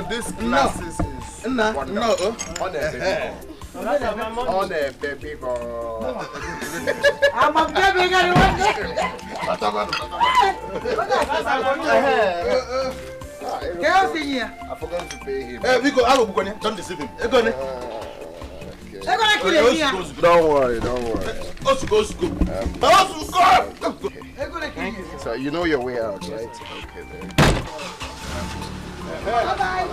This glasses is on a baby girl. I'm a baby girl. I forgot to pay him. We go. Don't deceive him. Don't worry. So you know your way out, right? Okay, then. Bye-bye.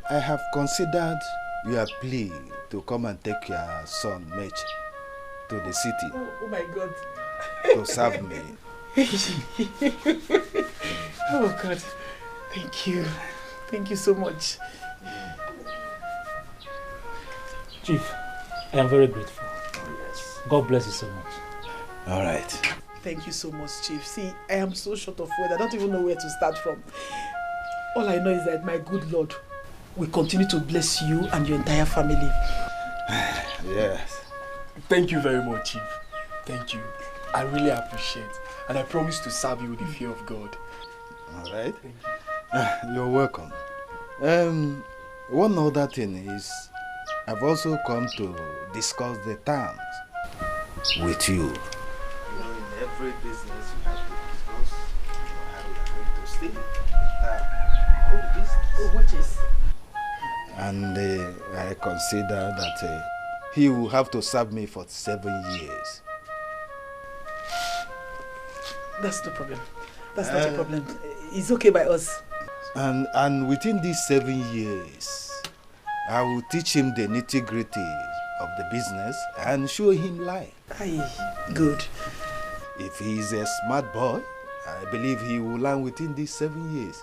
I have considered your plea to come and take your son, Mitch, to the city. Oh my God. To serve me. Oh God. Thank you. Thank you so much. Chief, I am very grateful. God bless you so much. All right. Thank you so much, Chief. See, I am so short of words. I don't even know where to start from. All I know is that my good Lord will continue to bless you and your entire family. Yes. Thank you very much, Chief. Thank you. I really appreciate it. And I promise to serve you with the fear of God. All right. You're welcome. One other thing is, I've also come to discuss the terms with you. You know, in every business you have to discuss how you're going to stay. The business. Oh, which is? And I consider that he will have to serve me for 7 years. That's no problem. That's not a problem. It's okay by us. And within these 7 years, I will teach him the nitty-gritty of the business and show him life. Aye, good. If he is a smart boy, I believe he will learn within these 7 years.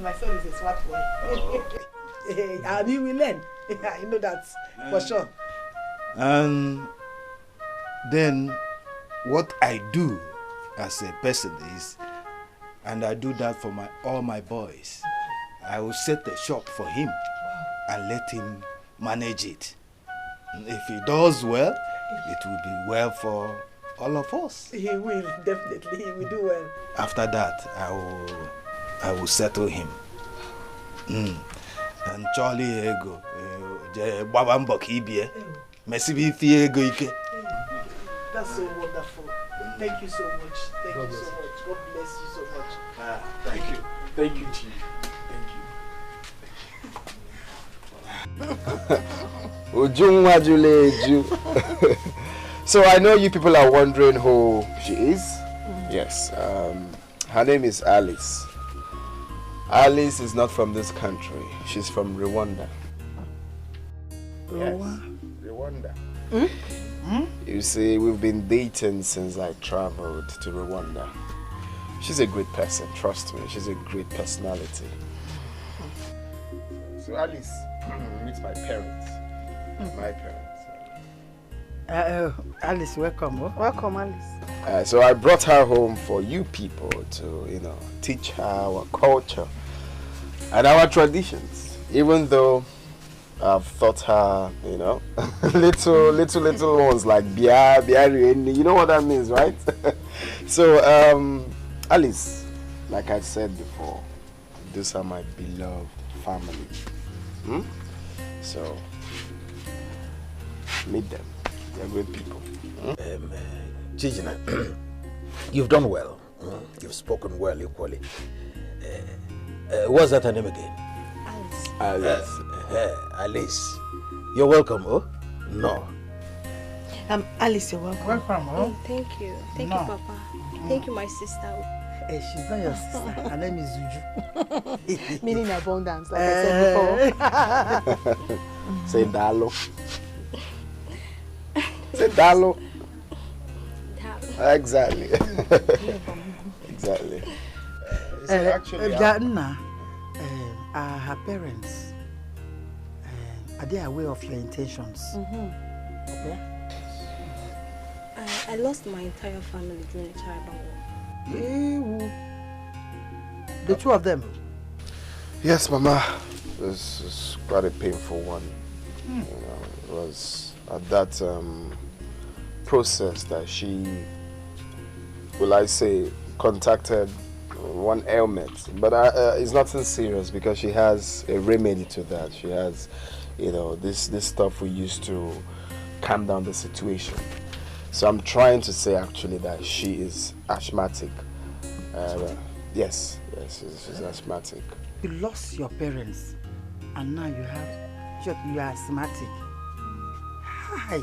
My son is a smart boy. And he will learn. I know that for sure. And then what I do as a person is, and I do that for all my boys, I will set a shop for him and let him manage it. And if he does well, it will be well for all of us. He will, definitely. He will do well. After that, I will settle him. And Charlie ego, Babambo Kibie, Messi ego ike. That's so wonderful. Thank you so much. Thank you so much. God bless you so much. Thank you. Thank you, Chief. Thank you. So I know you people are wondering who she is. Yes. Her name is Alice. Alice is not from this country. She's from Rwanda. Yes, Rwanda. You see, we've been dating since I traveled to Rwanda. She's a great person, trust me. She's a great personality. So Alice, meet my parents. My parents. Alice, welcome. Welcome, Alice. So I brought her home for you people to, teach her our culture and our traditions. Even though I've taught her, little ones like biari, you know what that means, right? So, Alice, like I said before, these are my beloved family. So, meet them. They're great people. Chijina, you've done well. You've spoken well equally. What's that her name again? Alice. Alice. You're welcome, oh? No. Alice, you're welcome. Welcome, oh. Thank you. Thank you, Papa. Thank you, my sister. Hey, she's not your sister. Her name is Zuju. Meaning abundance, like I said before. Say Dalo. Say Dalo. Exactly. Exactly. Her parents, are they aware of your intentions? Okay. I lost my entire family during the tribal war. The two of them? Yes, Mama. This is quite a painful one. You know, it was at that process that she, will I say, contacted one ailment. But it's nothing serious because she has a remedy to that. She has, you know, this stuff we used to calm down the situation. So I'm trying to say actually that she is asthmatic. Yes, she's asthmatic. You lost your parents and now you are asthmatic. Hi.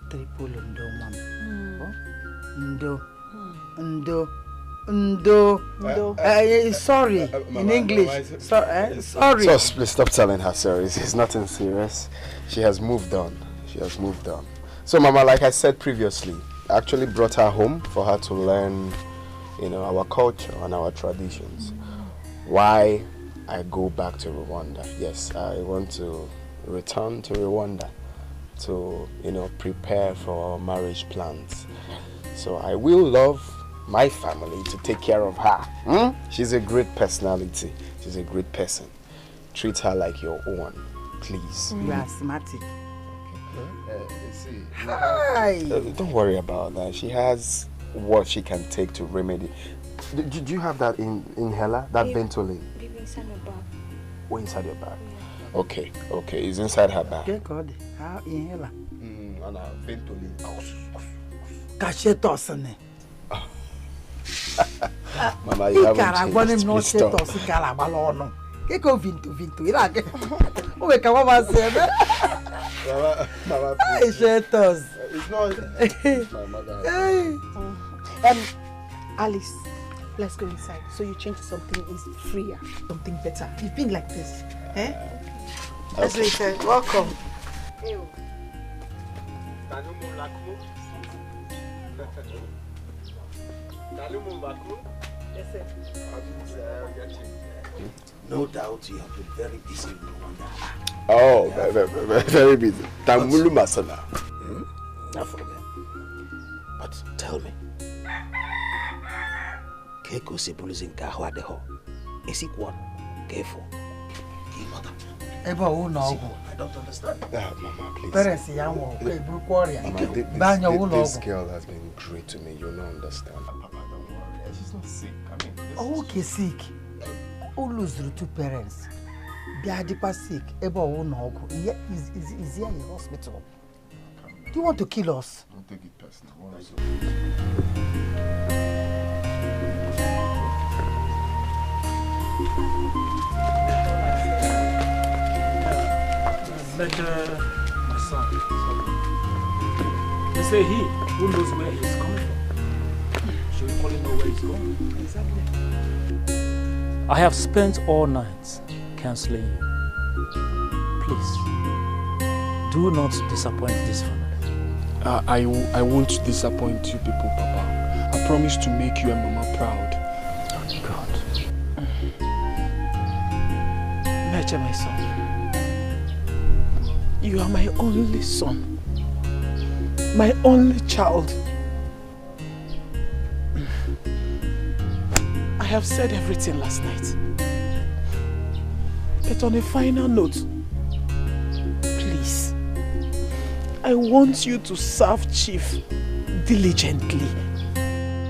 Triple Ndo. Sorry, in English. Sorry. So please stop telling her sorry. It's nothing serious. She has moved on. So Mama, like I said previously, I actually brought her home for her to learn, you know, our culture and our traditions. Why I go back to Rwanda? Yes, I want to return to Rwanda to, you know, prepare for our marriage plans. So I will love my family to take care of her. She's a great personality. She's a great person. Treat her like your own, please. You are asthmatic. Hi. Don't worry about that. She has what she can take to remedy. Do you have that inhaler? That Ventolin? Inside my bag. Oh, inside your bag? Yeah. Okay. It's inside her bag. Okay, God. How inhaler? And a Ventolin. Cachetosane. Mama, you haven't changed. Please stop. Mama, please. It's not my mother. Alice, let's go inside. So you change to something is freer, something better. You've been like this, eh? Let's listen. Welcome. No doubt you have been very busy in Rwanda. Oh, very busy. Tamulu Masana. Not for me. But tell me, Keko Sibulis in Kahwa de Ho. Is it one? Careful. I don't understand. Mama, please. Mama, this girl has been great to me. You don't understand. Papa, don't worry. She's not sick. I mean, okay, sick. Who lose the two parents? They are deeper sick. Is here in hospital? Do you want to kill us? Don't take it personal. But my son, they say he who knows where he's coming from. Should we call him know where he's going? Exactly. I have spent all night counseling you. Please, do not disappoint this family. I won't disappoint you people, Papa. I promise to make you and Mama proud. God. Meche, my son. You are my only son. My only child. I have said everything last night. But on a final note, please, I want you to serve Chief diligently,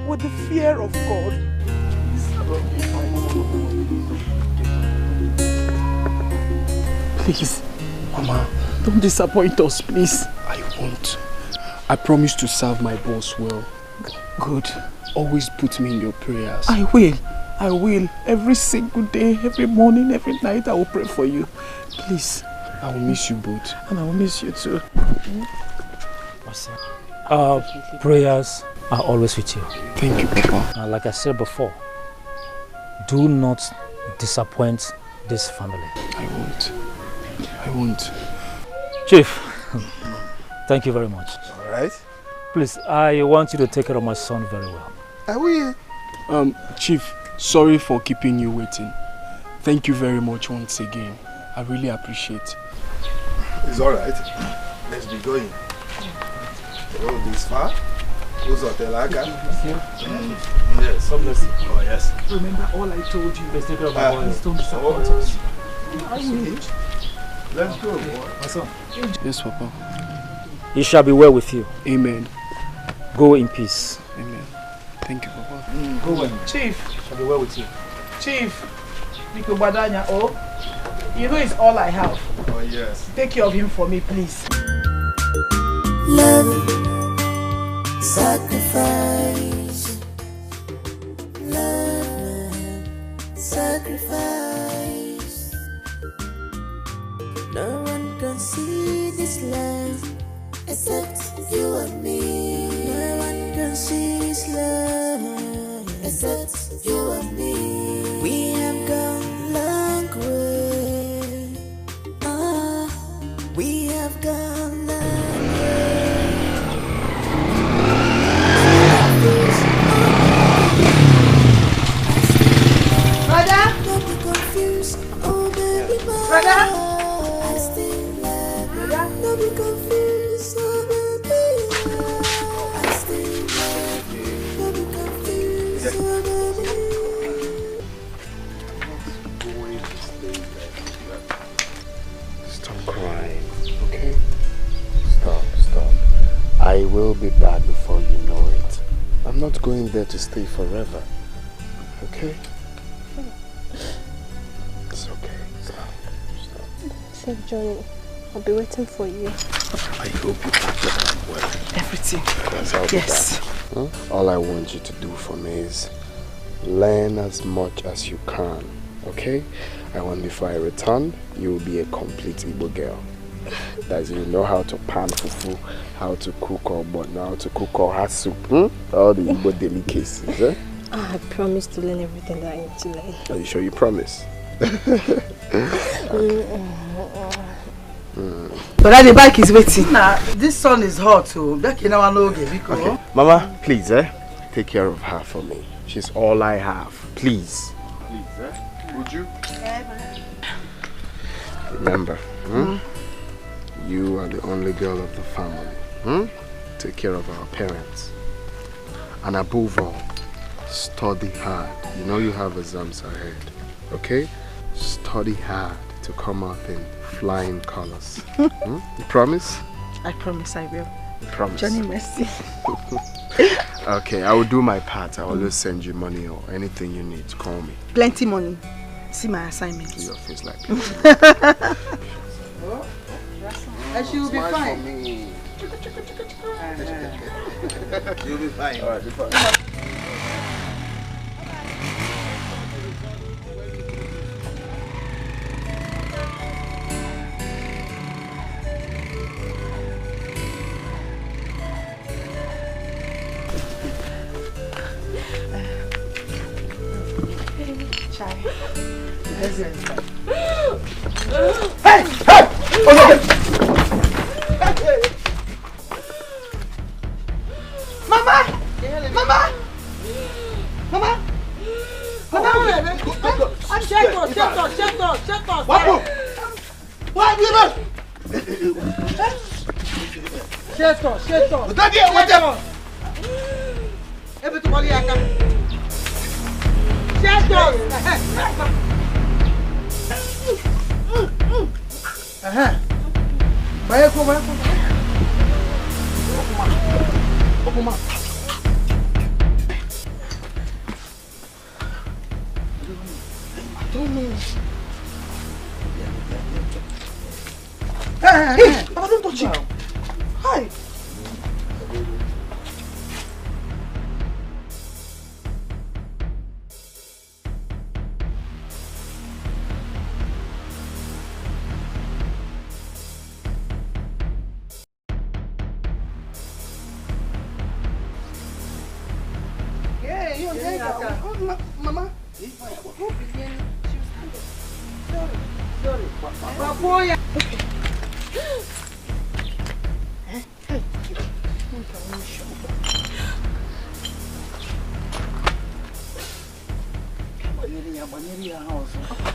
with the fear of God. Please, Mama, don't disappoint us, please. I won't. I promise to serve my boss well. Good. Always put me in your prayers. I will. Every single day, every morning, every night, I will pray for you. Please. I will miss you both. And I will miss you too. Our prayers are always with you. Thank you, Papa. Like I said before, do not disappoint this family. I won't. I won't. Chief, thank you very much. All right. Please, I want you to take care of my son very well. I will. Chief, sorry for keeping you waiting. Thank you very much once again. I really appreciate. It's all right. Let's be going. Oh, this far? Who's hotel Aga? Yes. God bless you. Oh, yes. Remember all I told you. Let's take care of my boys. Don't disappoint us. Let's go, boy. My son. Yes, Papa. It shall be well with you. Amen. Go in peace. Amen. Thank you, Papa. Go well. Chief. It shall be well with you. Chief. Biko Badanya, oh. You know it's all I have. Oh, yes. Take care of him for me, please. Love, sacrifice. Love, sacrifice. No one can see this love except you and me. No one can see this love except you and me. We have gone long way. We have gone long Brother? Don't be confused, oh baby, Brother? I still love you. Don't be confused, oh baby, I still love you. Don't be confused, oh baby. Stop crying, okay? Stop. I will be back before you know it. I'm not going there to stay forever, okay? It's okay. Stop. Safe journey. I'll be waiting for you. I hope you pack your bag well. Everything. Because I'll be Yes. back. Huh? All I want you to do for me is learn as much as you can, okay? I want before I return, you will be a complete Igbo girl. That is, you know how to pan fufu, how to cook or botna, how to cook or hot soup, all the Igbo delicacies, eh? I promise to learn everything that I need to learn. Are you sure you promise? But the bike is waiting. Nah, this sun is hot too. Okay. Mama, please, take care of her for me. She's all I have. Please. Please, Would you? Remember, you are the only girl of the family. Take care of our parents. And above all, study hard. You know you have exams ahead, okay? Study hard to come out in flying colors. You promise? I promise I will. You promise? Johnny Mercy. Okay, I will do my part. I will always send you money or anything you need. Call me. Plenty money. See my assignment. Do your face like And she will be Smile fine. for me. You'll be fine. All right, be fine. Hey! Mama! Mama! Mama! Mama! Shut up! What? What? Shut up! Everybody, shut up! Hey, Papa, don't touch it. Hi. Mama.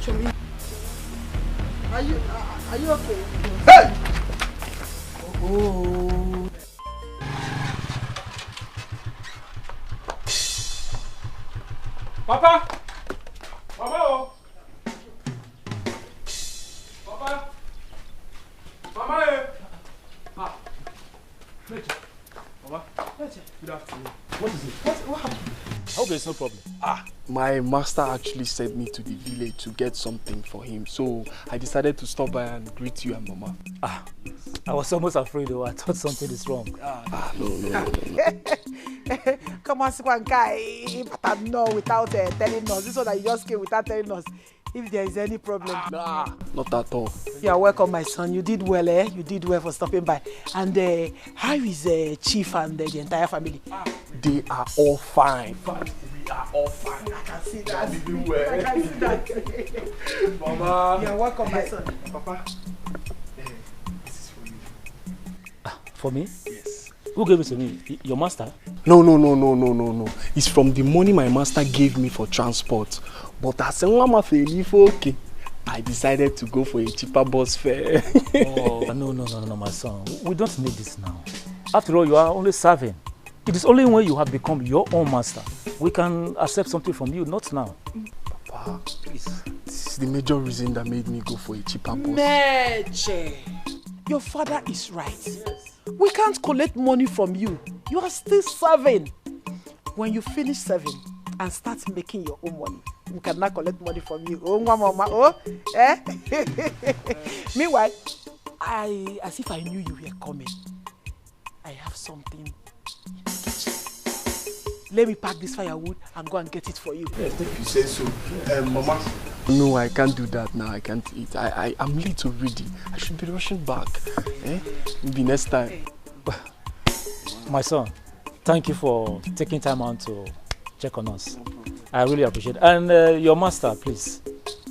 Sorry. Are you okay? Hey! Oh. Papa! Mama! Oh. Papa! Mama! Ah. Mama? Good afternoon. What is it? What happened? I hope there's no problem. My master actually sent me to the village to get something for him. So I decided to stop by and greet you and Mama. I was almost afraid though. I thought something is wrong. No. Come on, Squankai. But no, without telling us. This one that you just came without telling us. If there is any problem. Nah, not at all. You are welcome, my son. You did well, eh? You did well for stopping by. And how is Chief and the entire family? They are all fine. We are all fine. I can see that. I can see that. Mama. You are welcome, my son. Papa. This is for you. For me? Yes. Who gave it to me? Your master? No. It's from the money my master gave me for transport. But as a mama okay, I decided to go for a cheaper bus fare. Oh, no, my son. We don't need this now. After all, you are only serving. It is only when you have become your own master we can accept something from you, not now. Papa, please. This is the major reason that made me go for a cheaper bus. Meche, your father is right. Yes. We can't collect money from you. You are still serving. When you finish serving and start making your own money, we cannot collect money from you. Oh, mama, oh, eh? Meanwhile, as if I knew you were coming, I have something in the kitchen. Let me pack this firewood and go and get it for you. Yes, if you say so. Mama. No, I can't do that now. I can't eat. I'm late already. I should be rushing back. Maybe next time. My son, thank you for taking time out to check on us. I really appreciate it. And your master, please,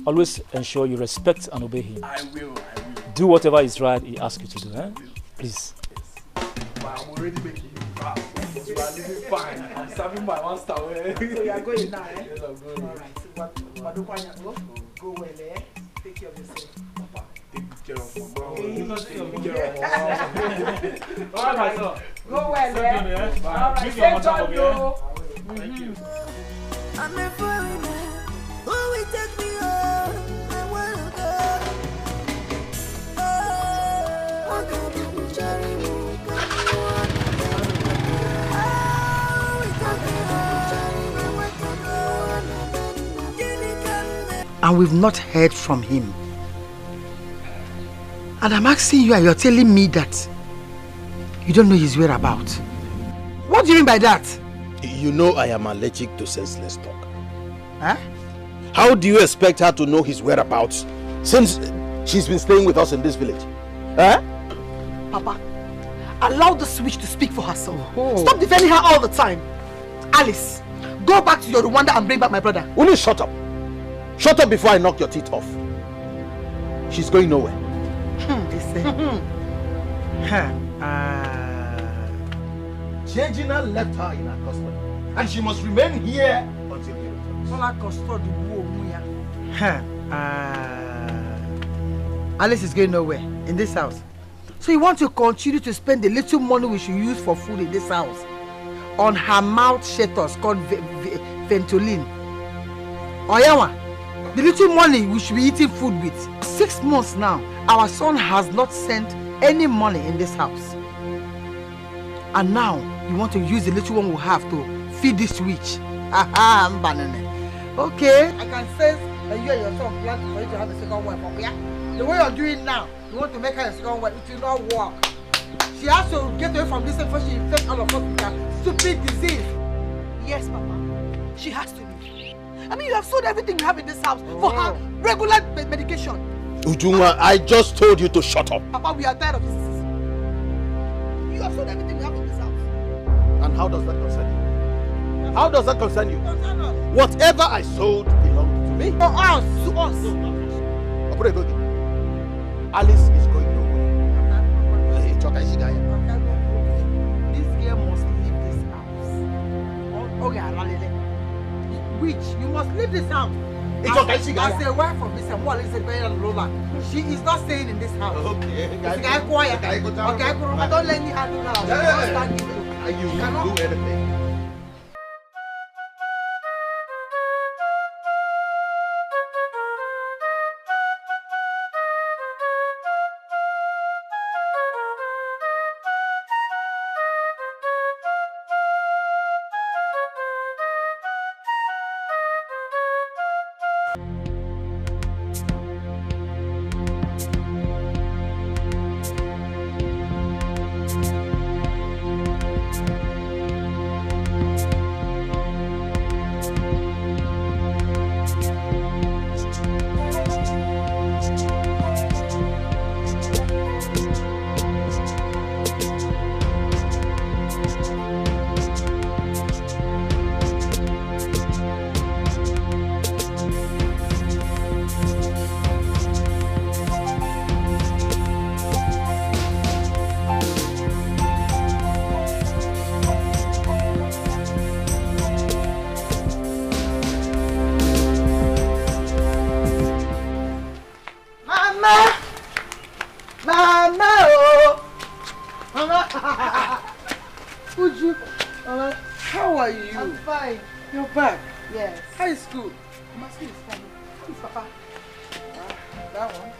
always ensure you respect and obey him. I will. Do whatever is right he asks you to do, eh? Please. Yes. I'm already making you proud. You are living fine. I'm serving my master. So you are going now, eh? Yes, I'm going. Alright. So go well, eh? Take care of yourself. Papa, take care of Mama. Alright, my son. Go well, eh? Alright, Thank you. Thank you. I'm a foreigner. Who will take me home? I wanna go. Oh, I'm gonna be cherry. And we've not heard from him. And I'm asking you and you're telling me that you don't know his whereabouts. What do you mean by that? You know I am allergic to senseless talk. Huh? How do you expect her to know his whereabouts since she's been staying with us in this village? Huh? Papa, allow this witch to speak for herself. Stop defending her all the time. Alice, go back to your Rwanda and bring back my brother. Will you shut up? Shut up before I knock your teeth off. She's going nowhere. Changina left her in her custody, and she must remain here until he returns. Alice is going nowhere in this house. So you want to continue to spend the little money we should use for food in this house on her mouth shutters called Ventolin? Oyawa, the little money we should be eating food with. 6 months now, our son has not sent any money in this house. And now, you want to use the little one we have to feed this witch. Okay, I can sense that you and your son plan for you to have a second wife. The way you're doing now, you want to make her a second wife, it will not work. She has to get away from this before she infects all of us with her stupid disease. Yes, Papa. She has to leave. I mean, you have sold everything you have in this house for her regular medication. Ujunwa, I just told you to shut up. Papa, we are tired of this. You have sold everything you have in this house. And how does that concern you? How does that concern you? Whatever I sold belonged to me. To us. To us. Alice is going nowhere. This girl must leave this house. Okay, which you must leave this house. As a wife of Mr. Lola, she is not staying in this house. Okay. Quiet. Okay, don't let me handle her. You cannot do anything. How are you? I'm fine. You're back? Yes. How is school? My school is fine. Who is Papa? That one.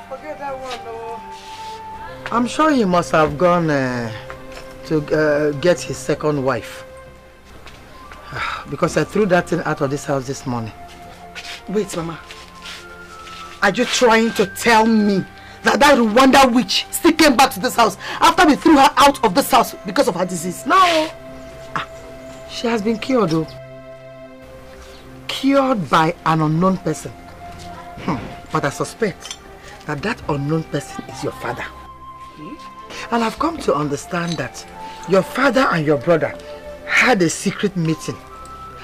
Forget that one though. I'm sure he must have gone to get his second wife. Because I threw that thing out of this house this morning. Wait, Mama. Are you trying to tell me that Rwanda witch still came back to this house after we threw her out of this house because of her disease? No! She has been cured though. Cured by an unknown person. But I suspect that that unknown person is your father. And I've come to understand that your father and your brother had a secret meeting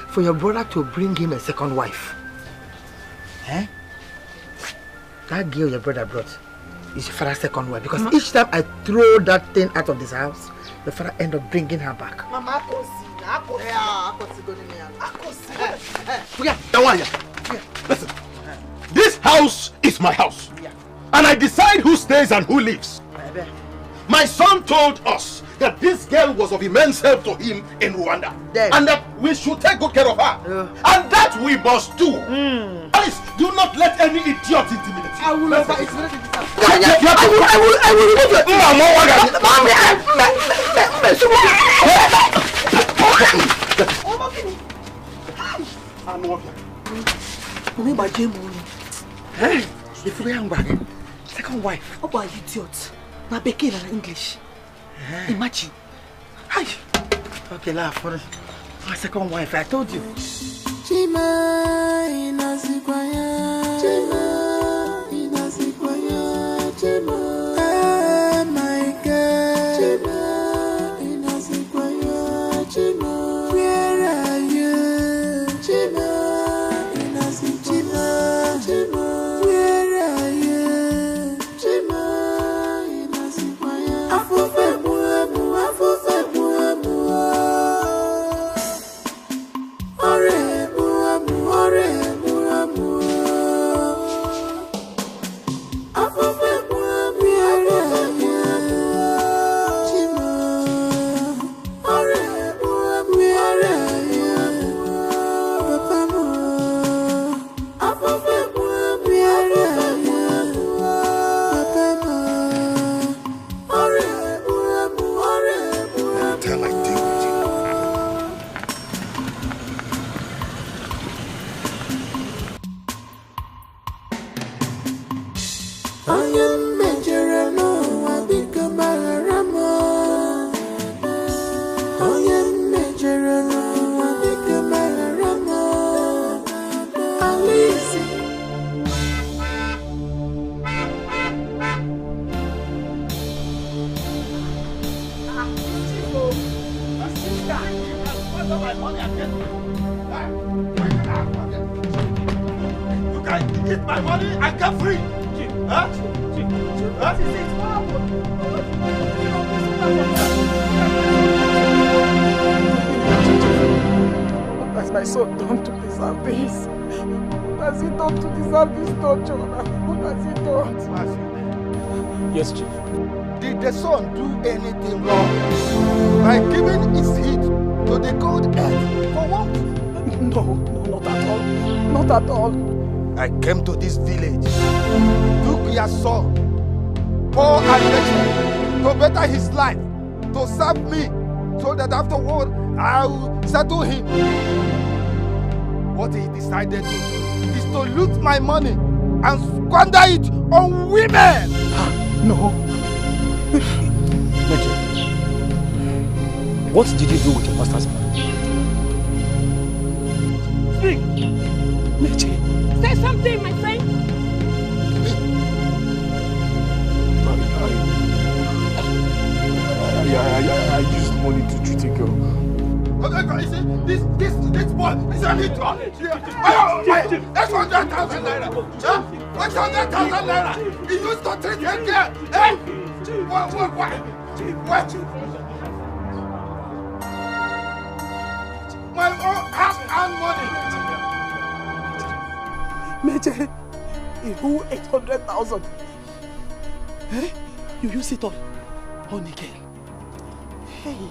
for your brother to bring him a second wife. Eh? That girl your brother brought is your father's second wife, because each time I throw that thing out of this house, the father end up bringing her back. Mama, Listen, this house is my house, and I decide who stays and who leaves. My son told us that this girl was of immense help to him in Rwanda, and that we should take good care of her, and that we must do. Alice, do not let any idiot intimidate you. I will intimidate this house. I will remove your second wife. Oh, boy, idiot. Now, Becky in English. Imagine. Hi. Okay, laugh for my second wife. I told you. Chima inazikwaya. Chima inazikwaya. Chima. Oh my God. Chima inazikwaya. Chima. Where are you? Chima inazikwaya. Chima. Where are you? Chima inazikwaya. Afufe muamu. Afufe muamu. Ore. my money again. You can eat my money and get free. Huh? What is it? What happened? What has my son done to deserve this? What has he done to deserve this torture? What has he done? Yes, Chief. Did the son do anything wrong? By giving his heat to the cold earth for what? No, not at all. Not at all. I came to this village, took your son, poor and wretched, to better his life, to serve me, so that afterward I will settle him. What he decided to do is to loot my money and squander it on women. No. Meche, what did you do with your master's money? Speak! Meche! Say something, my friend! I used money to treat a girl. This boy is an idiot. 800,000 naira. 800,000 naira. He used to treat a girl. Hey! What? My own hard-earned money. Meche, who 800,000? Eh? You use it all on the girl. Hey.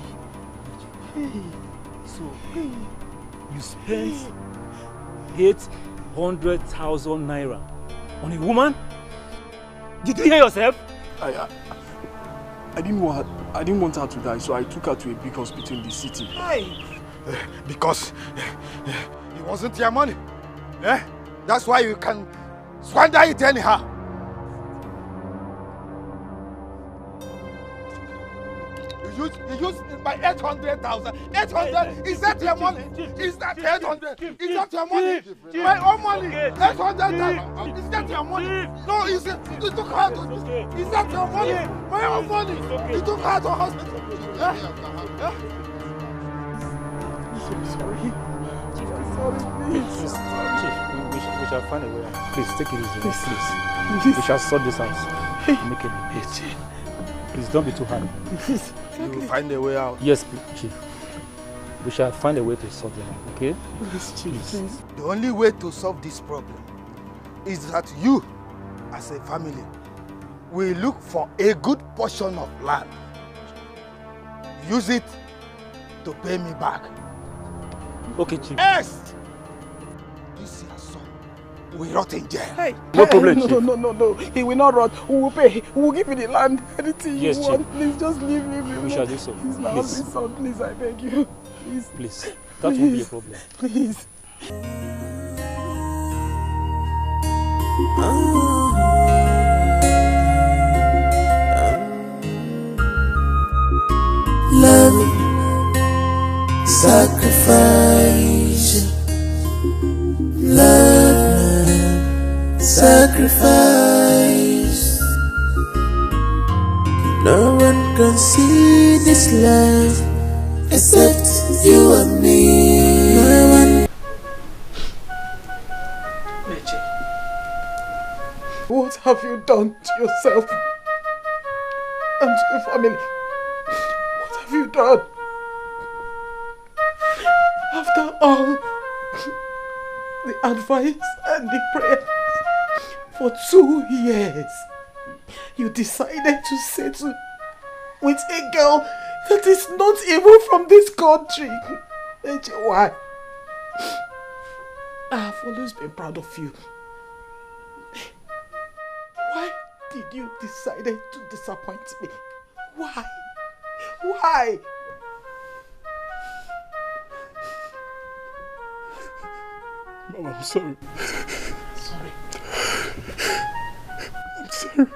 So, you spent 800,000 naira on a woman? Did you hear yourself? I didn't want her to die, so I took her to a big hospital in the city. Hey. Because it wasn't your money. Eh? That's why you can squander it anyhow. You used my 800,000. 800? Is that your money? Is that 800? Is that your money? My own money. 800,000. Is that your money? No, you took her to. Is that your money? My own money. You took her to hospital. I'm sorry. Chief, I'm sorry, please. Chief, we shall find a way. Please, take it easy. Please. Please. We shall sort this out. Make it. Please, don't be too hard. Please. You will find a way out. Yes, Chief. We shall find a way to sort them out, okay? Please, Chief, please. The only way to solve this problem is that you, as a family, will look for a good portion of land. Use it to pay me back. Okay, Chief. Yes! This your son will rot in jail. Hey, no problem, Chief. No. He will not rot. We will pay. We will give you the land. Anything yes, you want. Chief. Please, just leave him. We shall do so. He's my only son. Please, I beg you. Please. Please. That won't be a problem. Please. Love, sacrifice, love, sacrifice. No one can see this love except you and me. No one. Meche, what have you done to yourself and to the family? What have you done? After all the advice and the prayers for 2 years, you decided to settle with a girl that is not even from this country. Why? I have always been proud of you. Why did you decide to disappoint me? Why? Why? Mom, I'm sorry. Sorry. I'm sorry.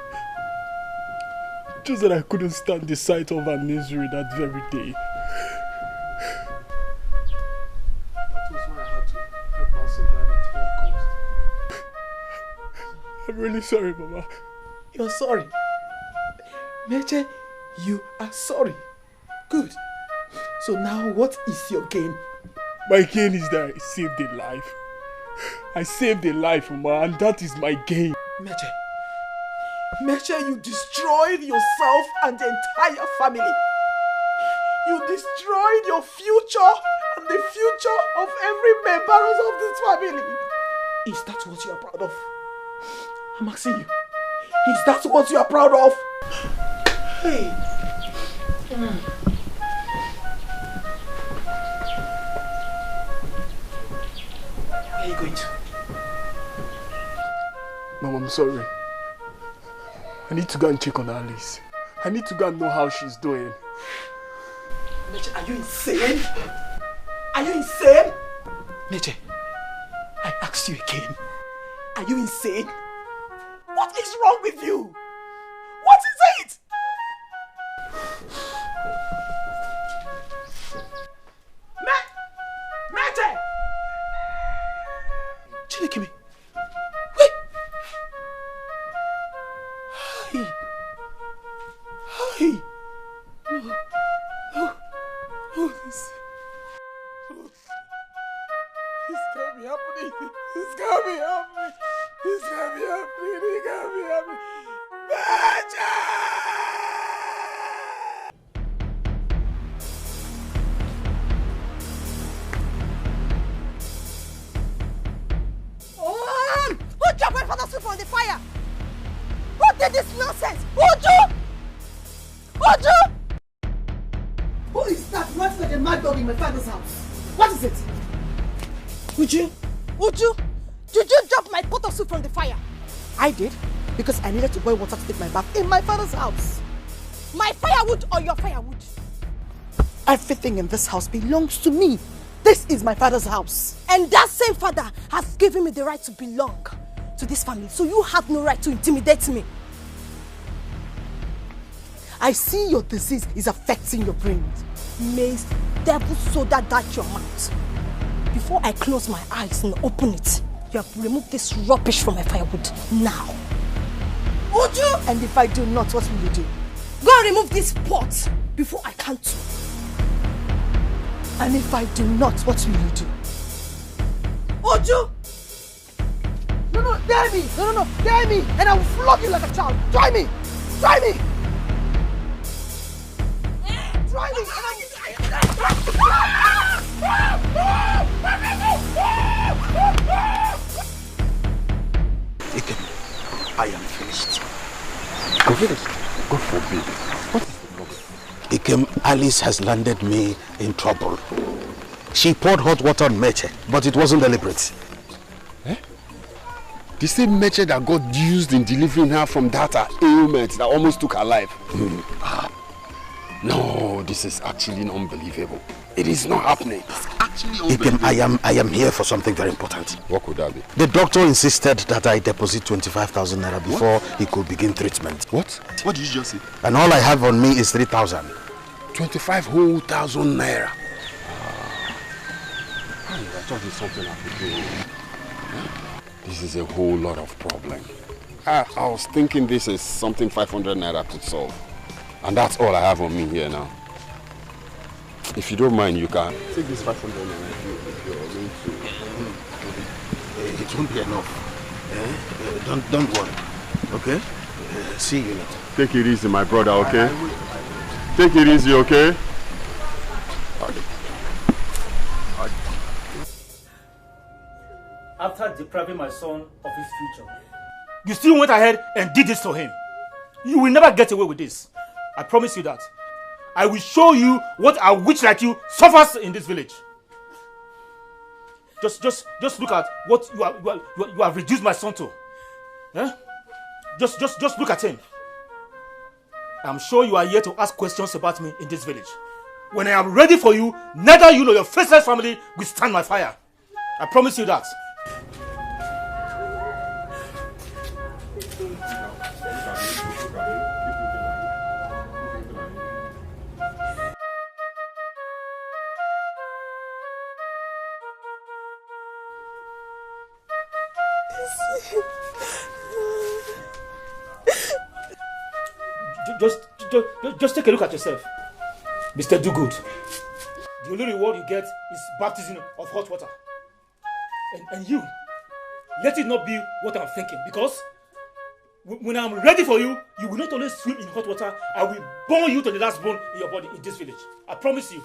Just that I couldn't stand the sight of her misery that very day. That was why I had to help her survive at all costs. I'm really sorry, Mama. You're sorry. Meche, you are sorry. Good. So now what is your gain? My gain is that I saved a life. I saved a life, Ma, and that is my gain. Meche, you destroyed yourself and the entire family. You destroyed your future and the future of every member of this family. Is that what you are proud of? I'm asking you. Is that what you are proud of? Hey. Where are you going to? Mom, I'm sorry. I need to go and check on Alice. I need to go and know how she's doing. Meche, are you insane? Are you insane? Meche, I asked you again. Are you insane? What is wrong with you? What is it? Meche! Chinekime. Wait! Hi! No, this can't be happening. This can't be happening. This can't be happening. It can't be happening. Who dropped my father's food from the fire? Who did this nonsense? Uju! Who is that running like a mad dog in my father's house? What is it? Uju, did you drop my pot of soup from the fire? I did, because I needed to boil water to take my bath in my father's house. My firewood or your firewood? Everything in this house belongs to me. This is my father's house. And that same father has given me the right to belong to this family, so you have no right to intimidate me. I see your disease is affecting your brain. May devil soda that your mouth. Before I close my eyes and open it, you have to remove this rubbish from my firewood now. Would you? And if I do not, what will you do? Go and remove this pot before I count two. And if I do not, what will you do? Would you? No, dare me! No, dare me! And I will flog you like a child! Try me! Try me! Try me! I am finished. I'm finished. God forbid. What is the problem? Alice has landed me in trouble. She poured hot water on Meche, but it wasn't deliberate. The same Meche that got used in delivering her from that ailment that almost took her life. No, this is actually unbelievable. It is not happening. It's actually unbelievable. I am here for something very important. What could that be? The doctor insisted that I deposit 25,000 naira before he could begin treatment. What? What did you just say? And all I have on me is 3,000. 25,000 naira. I thought it's something I could do. This is a whole lot of problem. I was thinking this is something 500 naira could solve. And that's all I have on me here now. If you don't mind, you can take this 500 naira if you're going to. It won't be enough. Don't worry. Okay? See you later. Take it easy, my brother, okay? Take it easy, okay? After depriving my son of his future, you still went ahead and did this to him. You will never get away with this. I promise you that. I will show you what a witch like you suffers in this village. Just look at what you have reduced my son to. Eh? Just look at him. I'm sure you are here to ask questions about me in this village. When I am ready for you, neither you nor your faceless family will stand my fire. I promise you that. Just take a look at yourself, Mr. Do-Good. the only reward you get is baptism of hot water. And you, let it not be what I'm thinking, because when I'm ready for you, you will not only swim in hot water, I will burn you to the last bone in your body in this village. I promise you.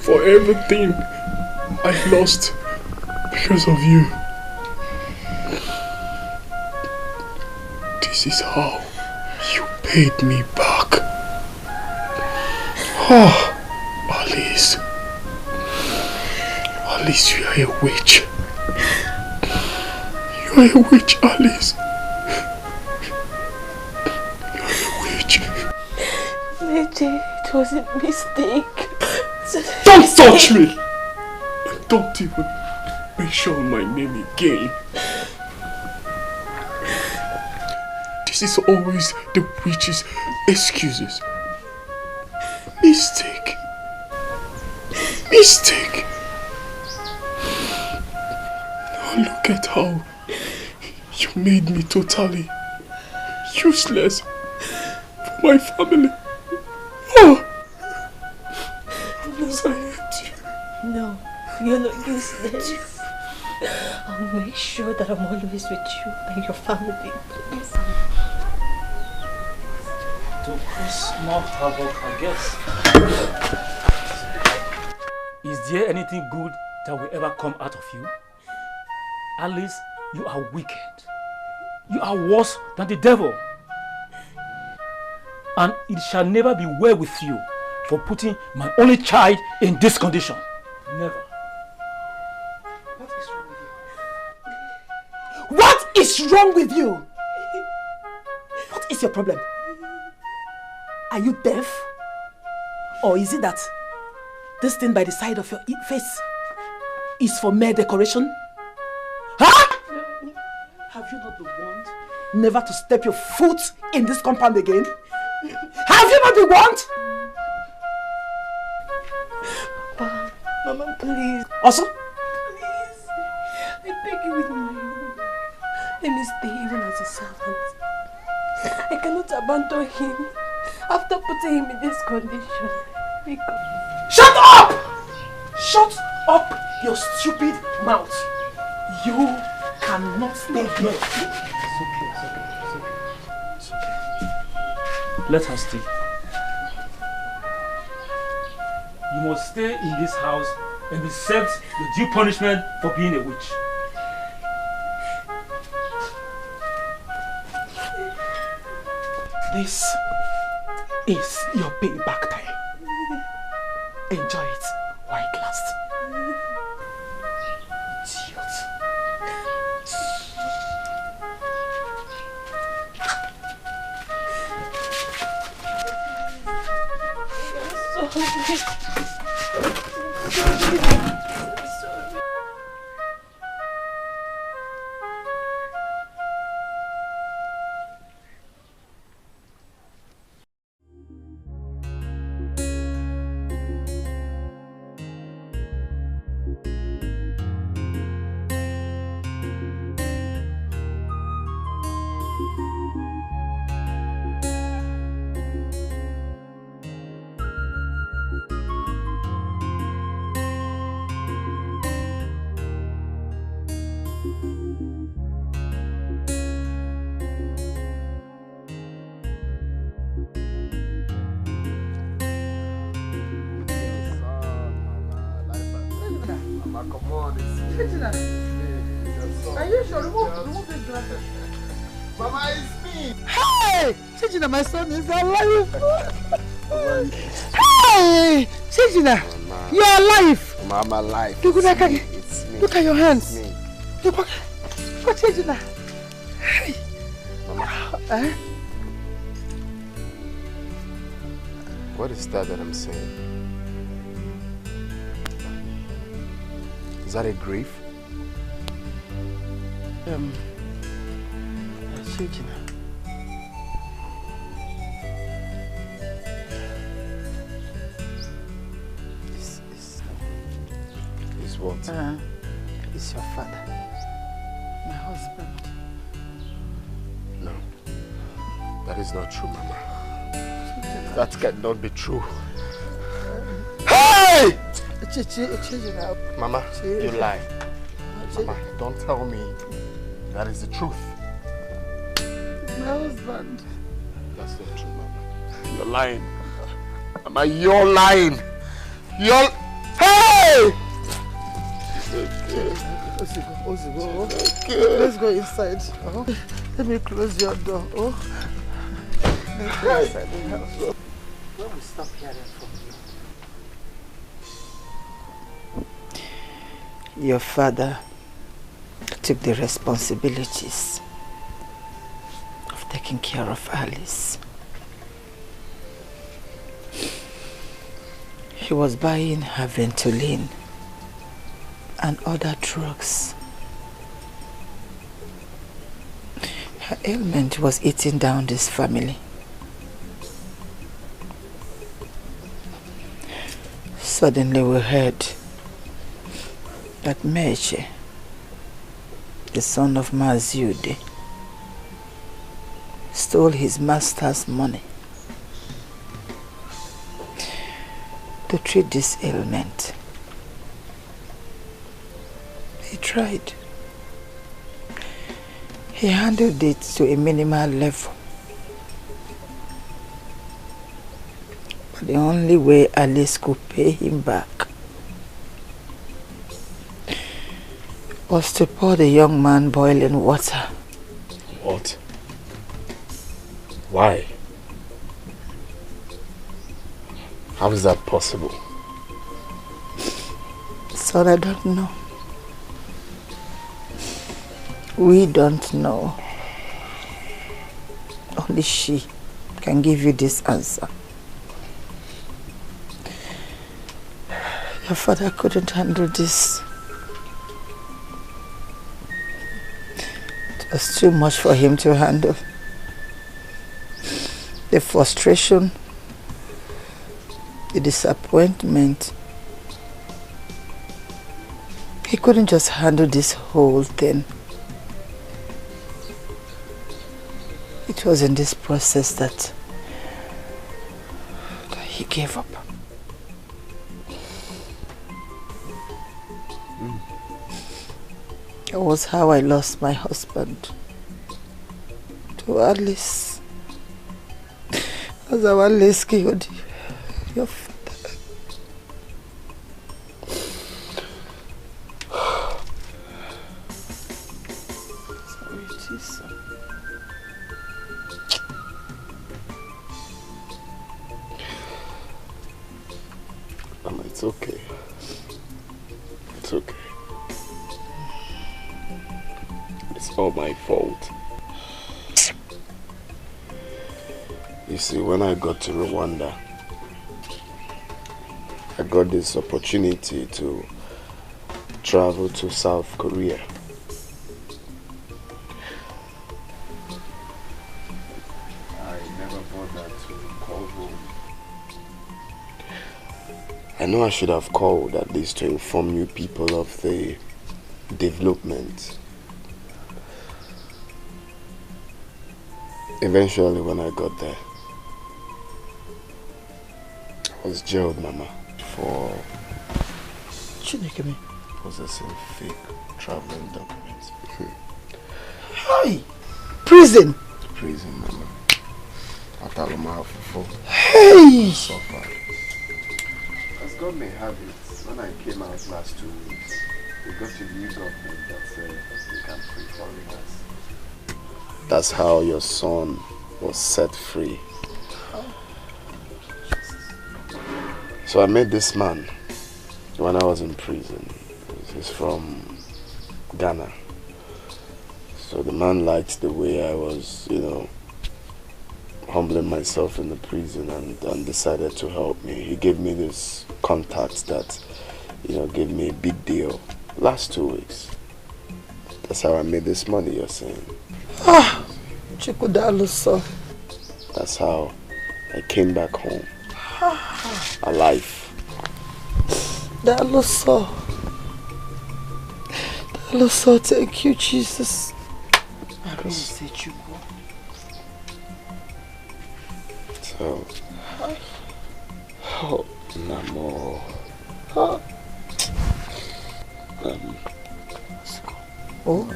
For everything I lost because of you. This is how you paid me back. Oh, Alice. Alice, you are a witch. You are a witch, Alice. You are a witch. Lady, it was a mistake. Don't touch me! And don't even mention my name again. This is always the witch's excuses. Mistake. Mistake. Now look at how you made me totally useless for my family. Oh! No, you're not useless. I'll make sure that I'm always with you and your family, please. To cause more havoc, I guess. Is there anything good that will ever come out of you? Alice, you are wicked. You are worse than the devil. And it shall never be well with you for putting my only child in this condition. Never. What is wrong with you? What is your problem? Are you deaf? Or is it that this thing by the side of your face is for mere decoration? Huh? Have you not been warned never to step your foot in this compound again? Have you not been warned? Papa, Mama, please. Also? Please. I beg you with my own. Let me stay even as a servant. I cannot abandon him after putting him in this condition. Shut up! Shut up your stupid mouth. You cannot stay here. It's okay. Let her stay. You must stay in this house and accept the due punishment for being a witch. This is your payback time. Enjoy it while it lasts. Are you sure? Remove these glasses. Mama, it's me. Hey! Chijina, my son is alive. Hey! Chijina, you're alive. Mama, I'm alive. Look at It's me. Look at your hands. It's me. Look at Chijina. Hey! Mama. What is that I'm saying? Is that a grief? Chijina. Is what? It's your father. My husband. No. That is not true, Mama. That cannot be true. Hey! Mama, you lie. Mama, don't tell me that is the truth. My husband. That's not true, Mama. You're lying. Mama, you're lying. You're... Hey! Let's go inside. Let me close your door. Let's go inside the house. When we stop hearing from you? Your father took the responsibilities of taking care of Alice. He was buying her Ventolin and other drugs. Her ailment was eating down this family. Suddenly we heard that Meche, the son of Maziude, stole his master's money to treat this ailment. He tried. He handled it to a minimal level. But the only way Alice could pay him back was to pour the young man boiling water. What? Why? How is that possible? Son, I don't know. We don't know. Only she can give you this answer. Your father couldn't handle this. It was too much for him to handle. The frustration, the disappointment. He couldn't just handle this whole thing. It was in this process that he gave up. That was how I lost my husband to Alice. That's how Alice killed your father. It's okay. It's okay. It's all my fault. You see, when I got to Rwanda, I got this opportunity to travel to South Korea. I never bothered to call home. I know I should have called at least to inform you people of the development. Eventually, when I got there, I was jailed, Mama, for possessing fake traveling documents. Hi! Prison! Prison, Mama. I tell them how for Hey! So far. As God may have it, when I came out last 2 weeks, we got a new government that said we can free foreigners. That's how your son was set free. So I met this man when I was in prison. He's from Ghana. So the man liked the way I was, you know, humbling myself in the prison and decided to help me. He gave me this contact that, you know, gave me a big deal last 2 weeks. That's how I made this money, you're saying. Ah, Chikudaluso. That's how I came back home. Alive. Daluso. Daluso, thank you, Jesus. I really say Chukwu. So, oh, Namo. Oh,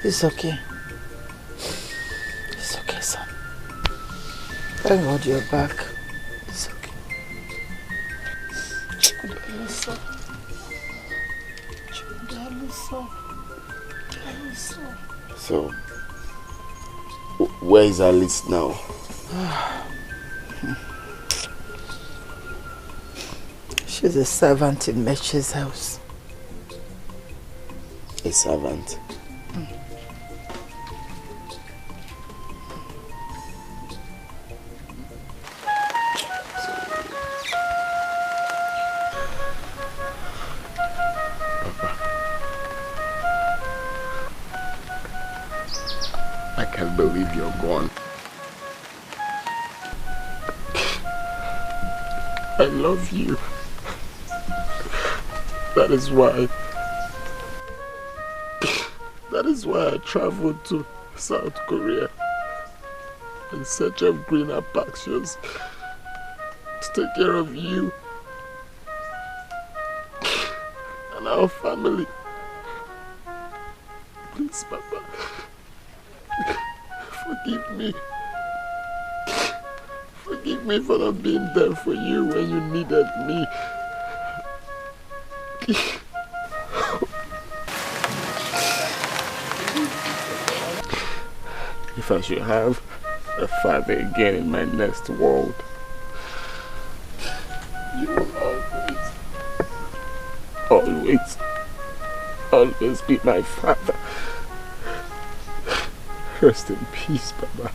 it's okay. It's okay, son. Thank God you're back. It's okay. So, where is Alice now? She's a servant in Meche's house. A servant? I can't believe you're gone. I love you. That is why I traveled to South Korea in search of greener pastures to take care of you and our family. Please, Papa, forgive me. Forgive me for not being there for you when you needed me. If I should have a father again in my next world, you will always be my father. Rest in peace, Baba.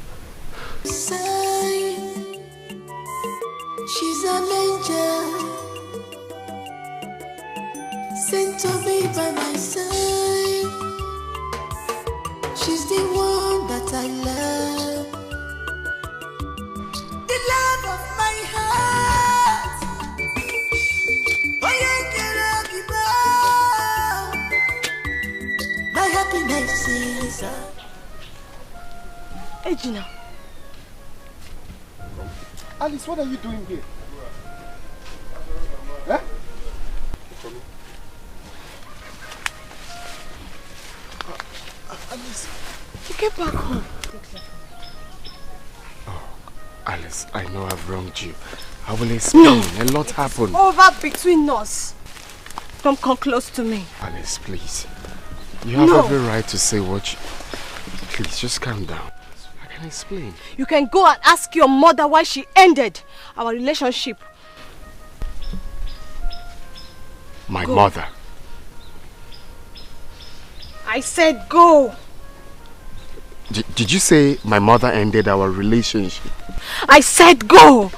She's an angel, sent to be by my side. She's the one that I love, the love of my heart. My happiness is Ejina. Alice, what are you doing here? Huh? Alice, you get back home. Oh, Alice, I know I've wronged you. I will explain. A lot happened. Over between us. Don't come close to me. Alice, please. You have every right to say what you... Please, just calm down. I can explain. You can go and ask your mother why she ended our relationship. my mother. I said go. Did you say my mother ended our relationship? I said go.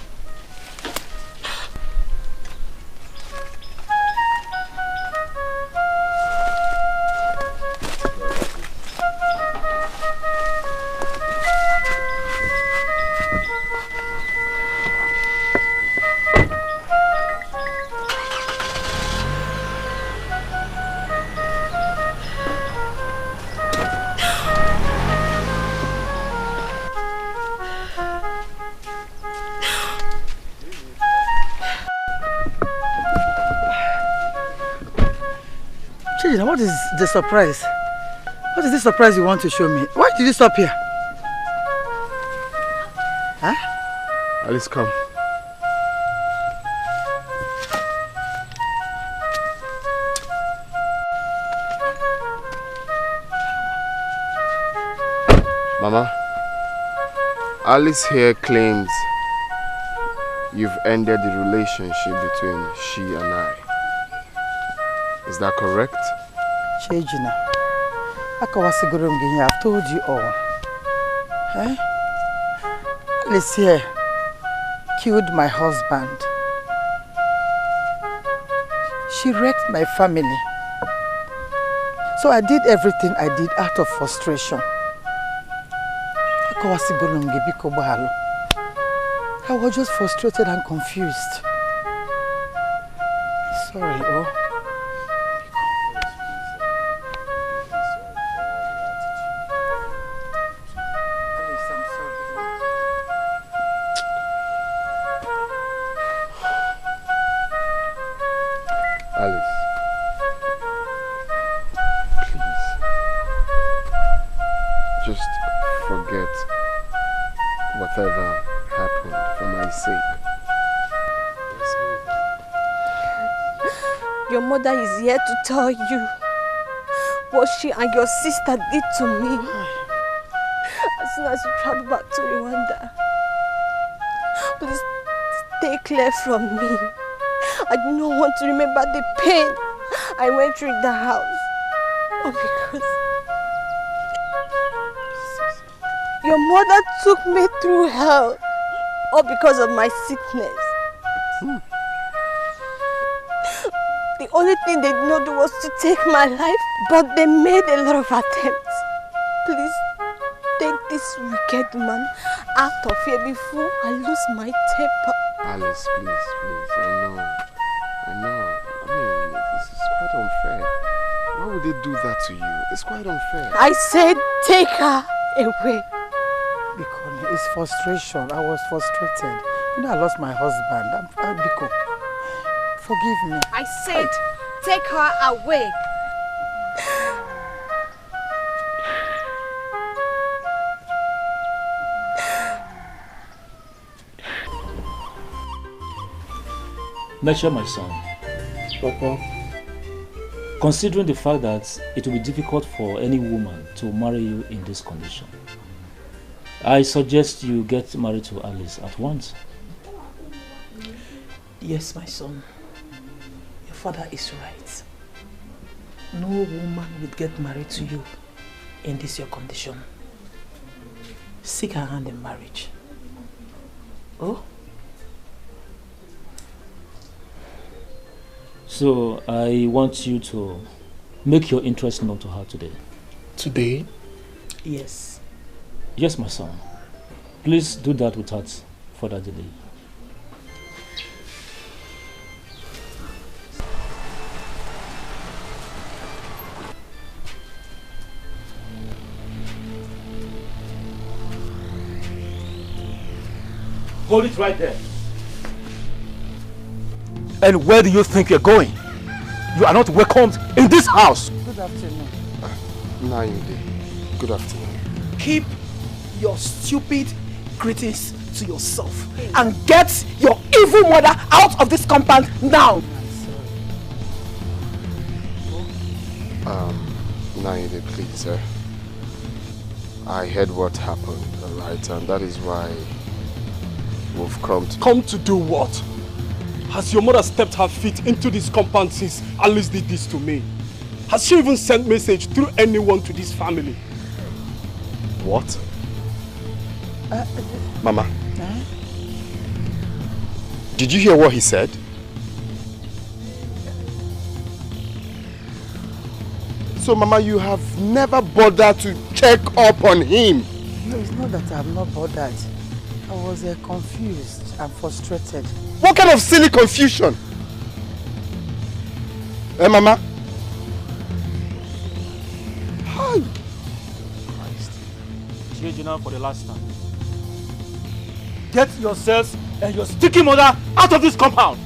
What is the surprise? What is the surprise you want to show me? Why did you stop here? Huh? Alice, come. Mama, Alice here claims you've ended the relationship between she and I. Is that correct? Chejina, I've told you all. Eh? Alice here killed my husband. She wrecked my family. So I did everything I did out of frustration. I was just frustrated and confused. Sorry, oh. Your mother is here to tell you what she and your sister did to me as soon as you travel back to Rwanda. Please stay clear from me. I do not want to remember the pain I went through in the house. Oh, because your mother took me through hell, all because of my sickness. The only thing they did not do was to take my life, but they made a lot of attempts. Please, take this wicked man out of here before I lose my temper. Alice, please, I know. I mean, this is quite unfair. Why would they do that to you? It's quite unfair. I said, take her away. Biko, it's frustration. I was frustrated. You know, I lost my husband. Biko, forgive me. I said, take her away. Nature, my son. Papa. Considering the fact that it will be difficult for any woman to marry you in this condition, I suggest you get married to Alice at once. Yes, my son. Your father is right. No woman would get married to you in this your condition. Seek her hand in marriage. Oh? So I want you to make your interest known to her today. Today? Yes. Yes, my son. Please do that without further delay. Hold it right there. And where do you think you're going? You are not welcomed in this house. Good afternoon. Naide, good afternoon. Keep your stupid greetings to yourself and get your evil mother out of this compound now. Naide, please, sir. I heard what happened, alright, and that is why we've come to... Come to do what? Has your mother stepped her feet into this compound since Alice did this to me? Has she even sent message through anyone to this family? What? Mama. Did you hear what he said? So, Mama, you have never bothered to check up on him? No, it's not that I'm not bothered. I was confused and frustrated. What kind of silly confusion? Eh, Mama? Hi. Christ. Change now for the last time. Get yourselves and your sticky mother out of this compound.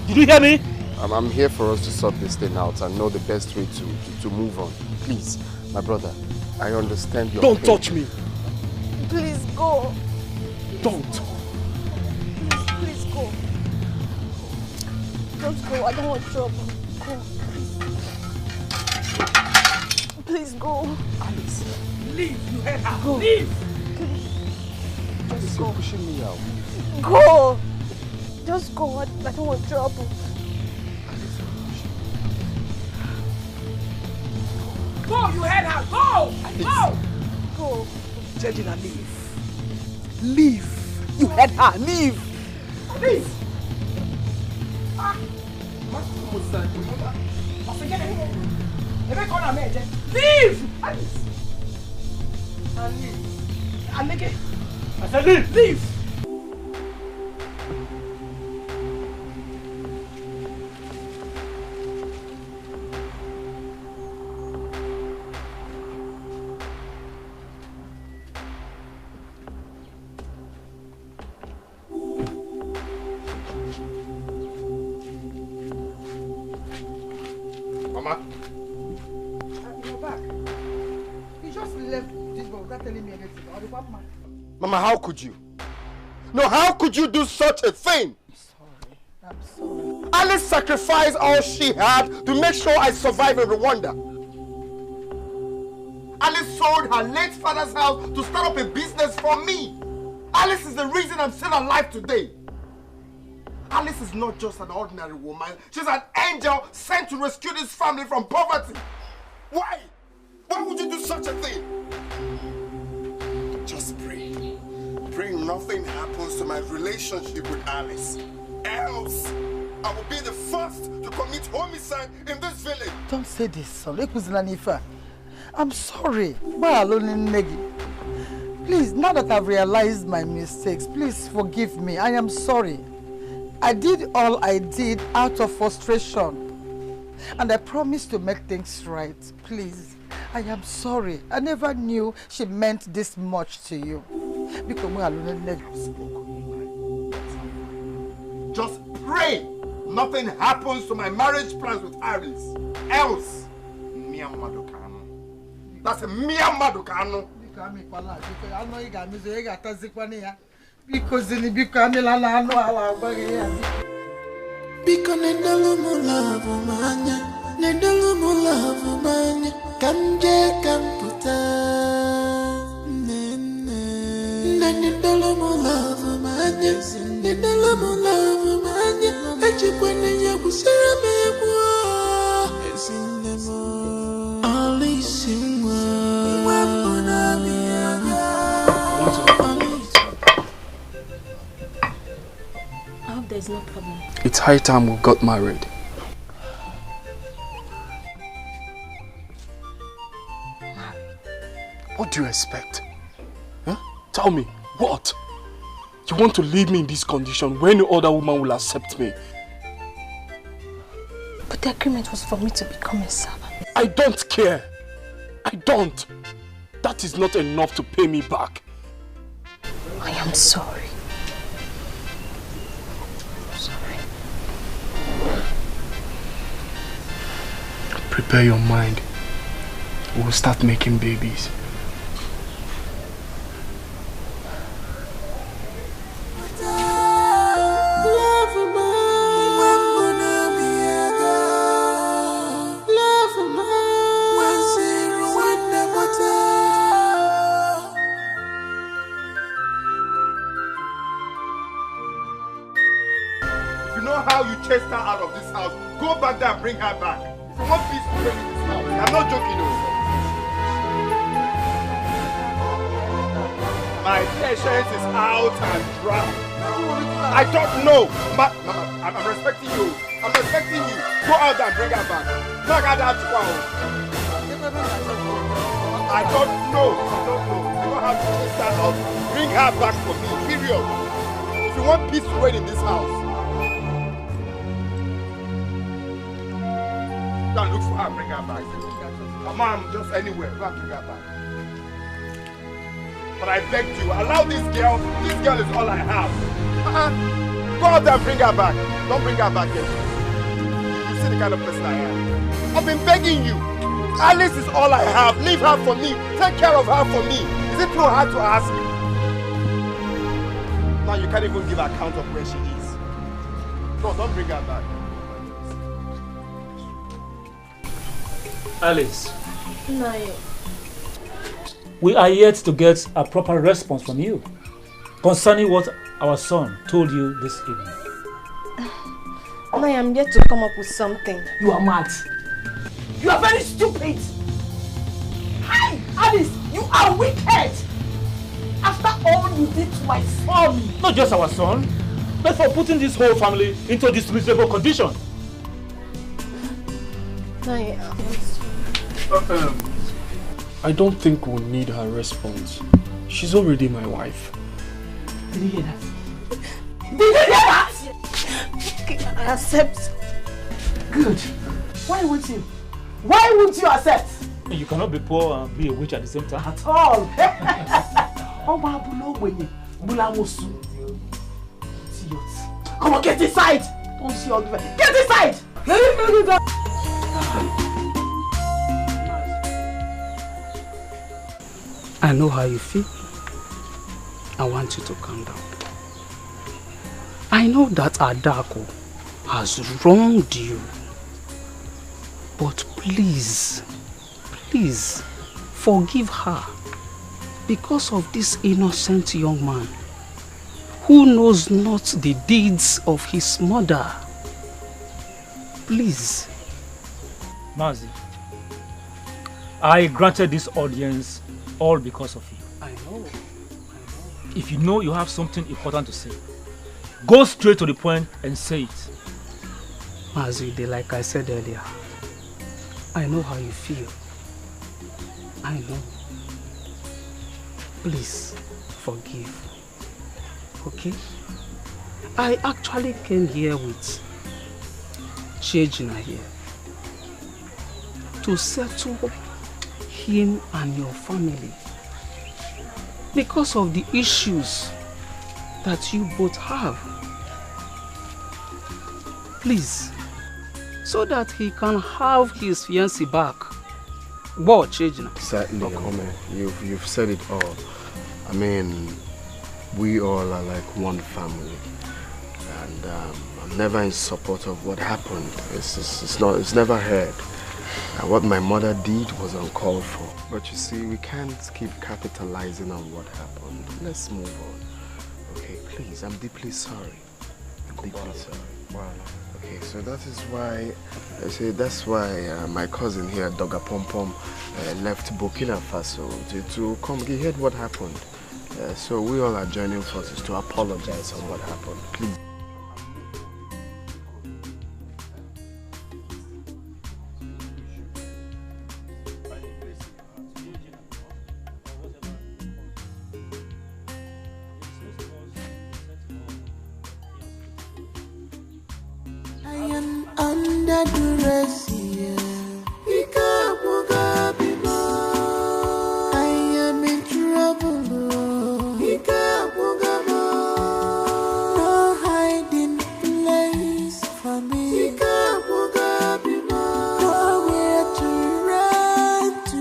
Did you hear me? I'm here for us to sort this thing out and know the best way to move on. Please, my brother, I understand your Don't pain. touch me. Please go. Don't. Please go. Don't go. I don't want trouble. Go. Please go. Alice, leave. You heard her. Go. Leave. Just You're pushing me out. go. Just go. I don't want trouble. Go. You heard her. Go. Go. Go. Jejina, leave. Leave. You heard her. Leave. Leave. Leave. Alice. Alege. I said leave. Leave. Mama. You're back. You just left this one without telling me anything. Or the man. Mama, how could you? No, how could you do such a thing? I'm sorry. Alice sacrificed all she had to make sure I survive in Rwanda. Alice sold her late father's house to start up a business for me. Alice is the reason I'm still alive today. Alice is not just an ordinary woman. She's an angel sent to rescue this family from poverty. Why? Why would you do such a thing? Just pray. Pray nothing happens to my relationship with Alice. Else, I will be the first to commit homicide in this village. Don't say this, son. I'm sorry. Please, now that I've realized my mistakes, please forgive me. I am sorry. I did all I did out of frustration. And I promise to make things right. Please, I am sorry. I never knew she meant this much to you. Just pray nothing happens to my marriage plans with Alice. Else, that's a Miamadukano. Because Kamje kamputa Nedolomo love manya Nedolomo love manya Echikwane ya kusira mekwa Esinemo Alisimwa Wapuna miyaga I hope there's no problem. It's high time we got married. What do you expect? Huh? Tell me, what? You want to leave me in this condition when no other woman will accept me? But the agreement was for me to become a servant. I don't care. I don't. That is not enough to pay me back. I am sorry. I'm sorry. Prepare your mind. We'll start making babies. chased her out of this house, go back there and bring her back. If you want peace to reign in this house, I'm not joking, no. My patience is out and dry. I don't know. I'm respecting you. I'm respecting you. Go out there and bring her back. I don't know. You don't have to chase her out. Bring her back for me, period. If you want peace to reign in this house, go and look for her and bring her back. Come on, just anywhere. Go and bring her back. But I beg you, allow this girl. This girl is all I have. Go out there and bring her back. Don't bring her back yet. You see the kind of person I am. I've been begging you. Alice is all I have. Leave her for me. Take care of her for me. Is it too hard to ask? Now you can't even give account of where she is. No, don't bring her back. Alice. No. We are yet to get a proper response from you concerning what our son told you this evening. I am yet to come up with something. You are mad. You are very stupid. Hi, Alice, you are wicked. After all you did to my son. Not just our son, but for putting this whole family into this miserable condition. I don't think we'll need her response. She's already my wife. Did you hear that? Did you hear that? Okay, I accept. Good. Why won't you? Why won't you accept? You cannot be poor and be a witch at the same time. At all. Come on, get inside. Don't see all the way. Get inside. I know how you feel. I want you to calm down. I know that Adako has wronged you. But please, please, forgive her because of this innocent young man who knows not the deeds of his mother. Please. Mazi, I granted this audience all because of you. I know. If you know you have something important to say, go straight to the point and say it. Mazi, like I said earlier, I know how you feel. I know. Please, forgive. Okay? I actually came here with Chejina here to settle him and your family because of the issues that you both have. Please, so that he can have his fiancée back. What, Chejina? Certainly, Ome, you've said it all. I mean, we all are like one family, and I'm never in support of what happened. It's never heard. And what my mother did was uncalled for. But you see, we can't keep capitalizing on what happened. Let's move on. Okay, please, I'm deeply sorry. I'm deeply sorry. Wow. Okay, so that is why, that's why my cousin here, Doga Pom Pom, left Burkina Faso to come. He heard what happened. So we all are joining forces to apologize on what happened. Please. I am under duress here. I am in trouble. No hiding place for me. Nowhere to run to.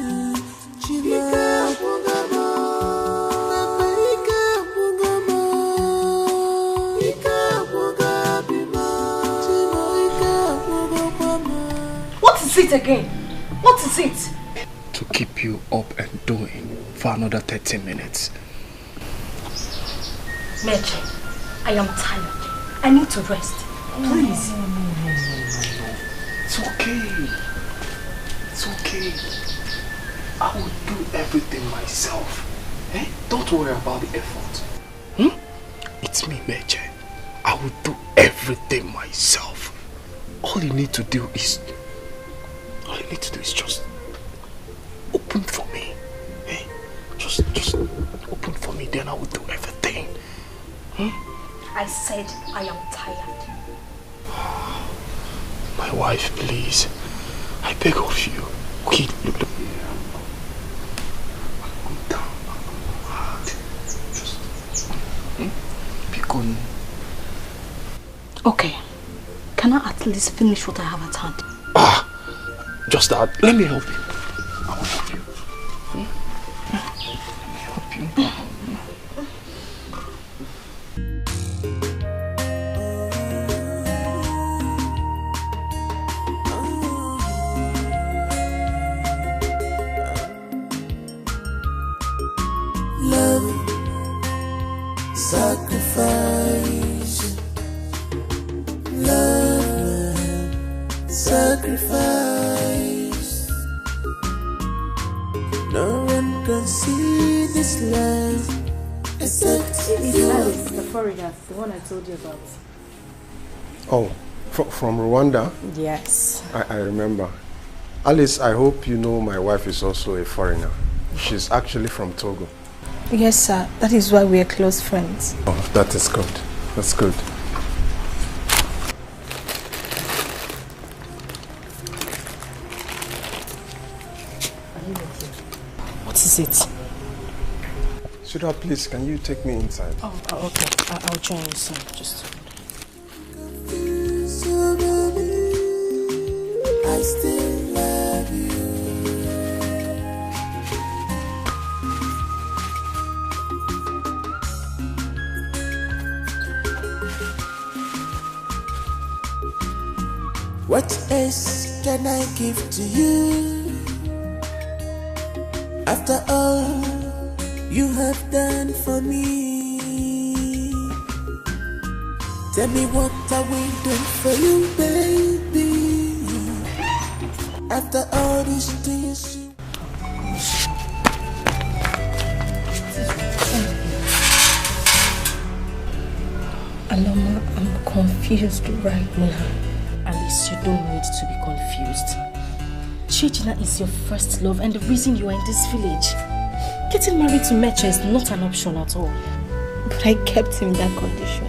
What is it again? What is it? To keep you up and doing for another 30 minutes. Meche, I am tired. I need to rest. Please. No. It's okay. It's okay. I will do everything myself. Eh? Don't worry about the effort. It's me, Meche. I will do everything myself. All you need to do is just open for me. Eh? Just open for me, then I will do everything. I said I am tired. My wife, please. I beg of you. Okay, look. I'm down. I'm hard. Just be good. Okay. Can I at least finish what I have at hand? Just that. Let me help you. I will help you. Let me help you. Love, sacrifice. Love, sacrifice. No one can see this love except you. Alice, the foreigner, the one I told you about. Oh, from Rwanda? Yes. I remember. Alice, I hope you know my wife is also a foreigner. She's actually from Togo. Yes, sir. That is why we are close friends. Oh, that is good. That's good. What is it? Sweetheart, please, can you take me inside? Oh, okay. I'll join you soon. Just I still love you. What else can I give to you? After all you have done for me, tell me what are we doing for you, baby? After all these things you... Aloma, I'm confused right now. Alice, you don't need to be confused. Chijina is your first love and the reason you are in this village. Getting married to Meche is not an option at all. But I kept him in that condition,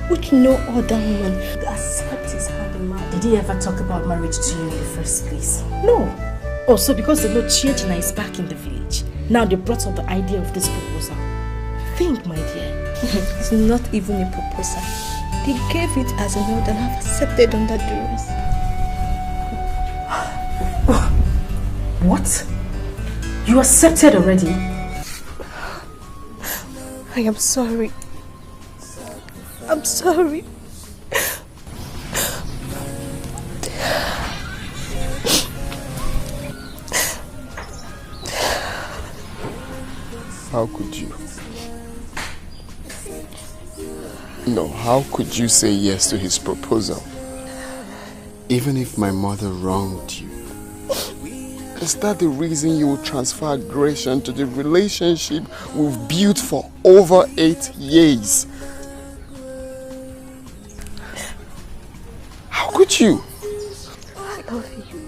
which no other woman would accept his hand in marriage. Did he ever talk about marriage to you in the first place? No. Also, because they know Chijina is back in the village, now they brought up the idea of this proposal. Think, my dear. It's not even a proposal. They gave it as an order and I've accepted under duress. What? You accepted already? I am sorry. I'm sorry. How could you? No, how could you say yes to his proposal? Even if my mother wronged you. Is that the reason you will transfer aggression to the relationship we've built for over 8 years? How could you? I love you.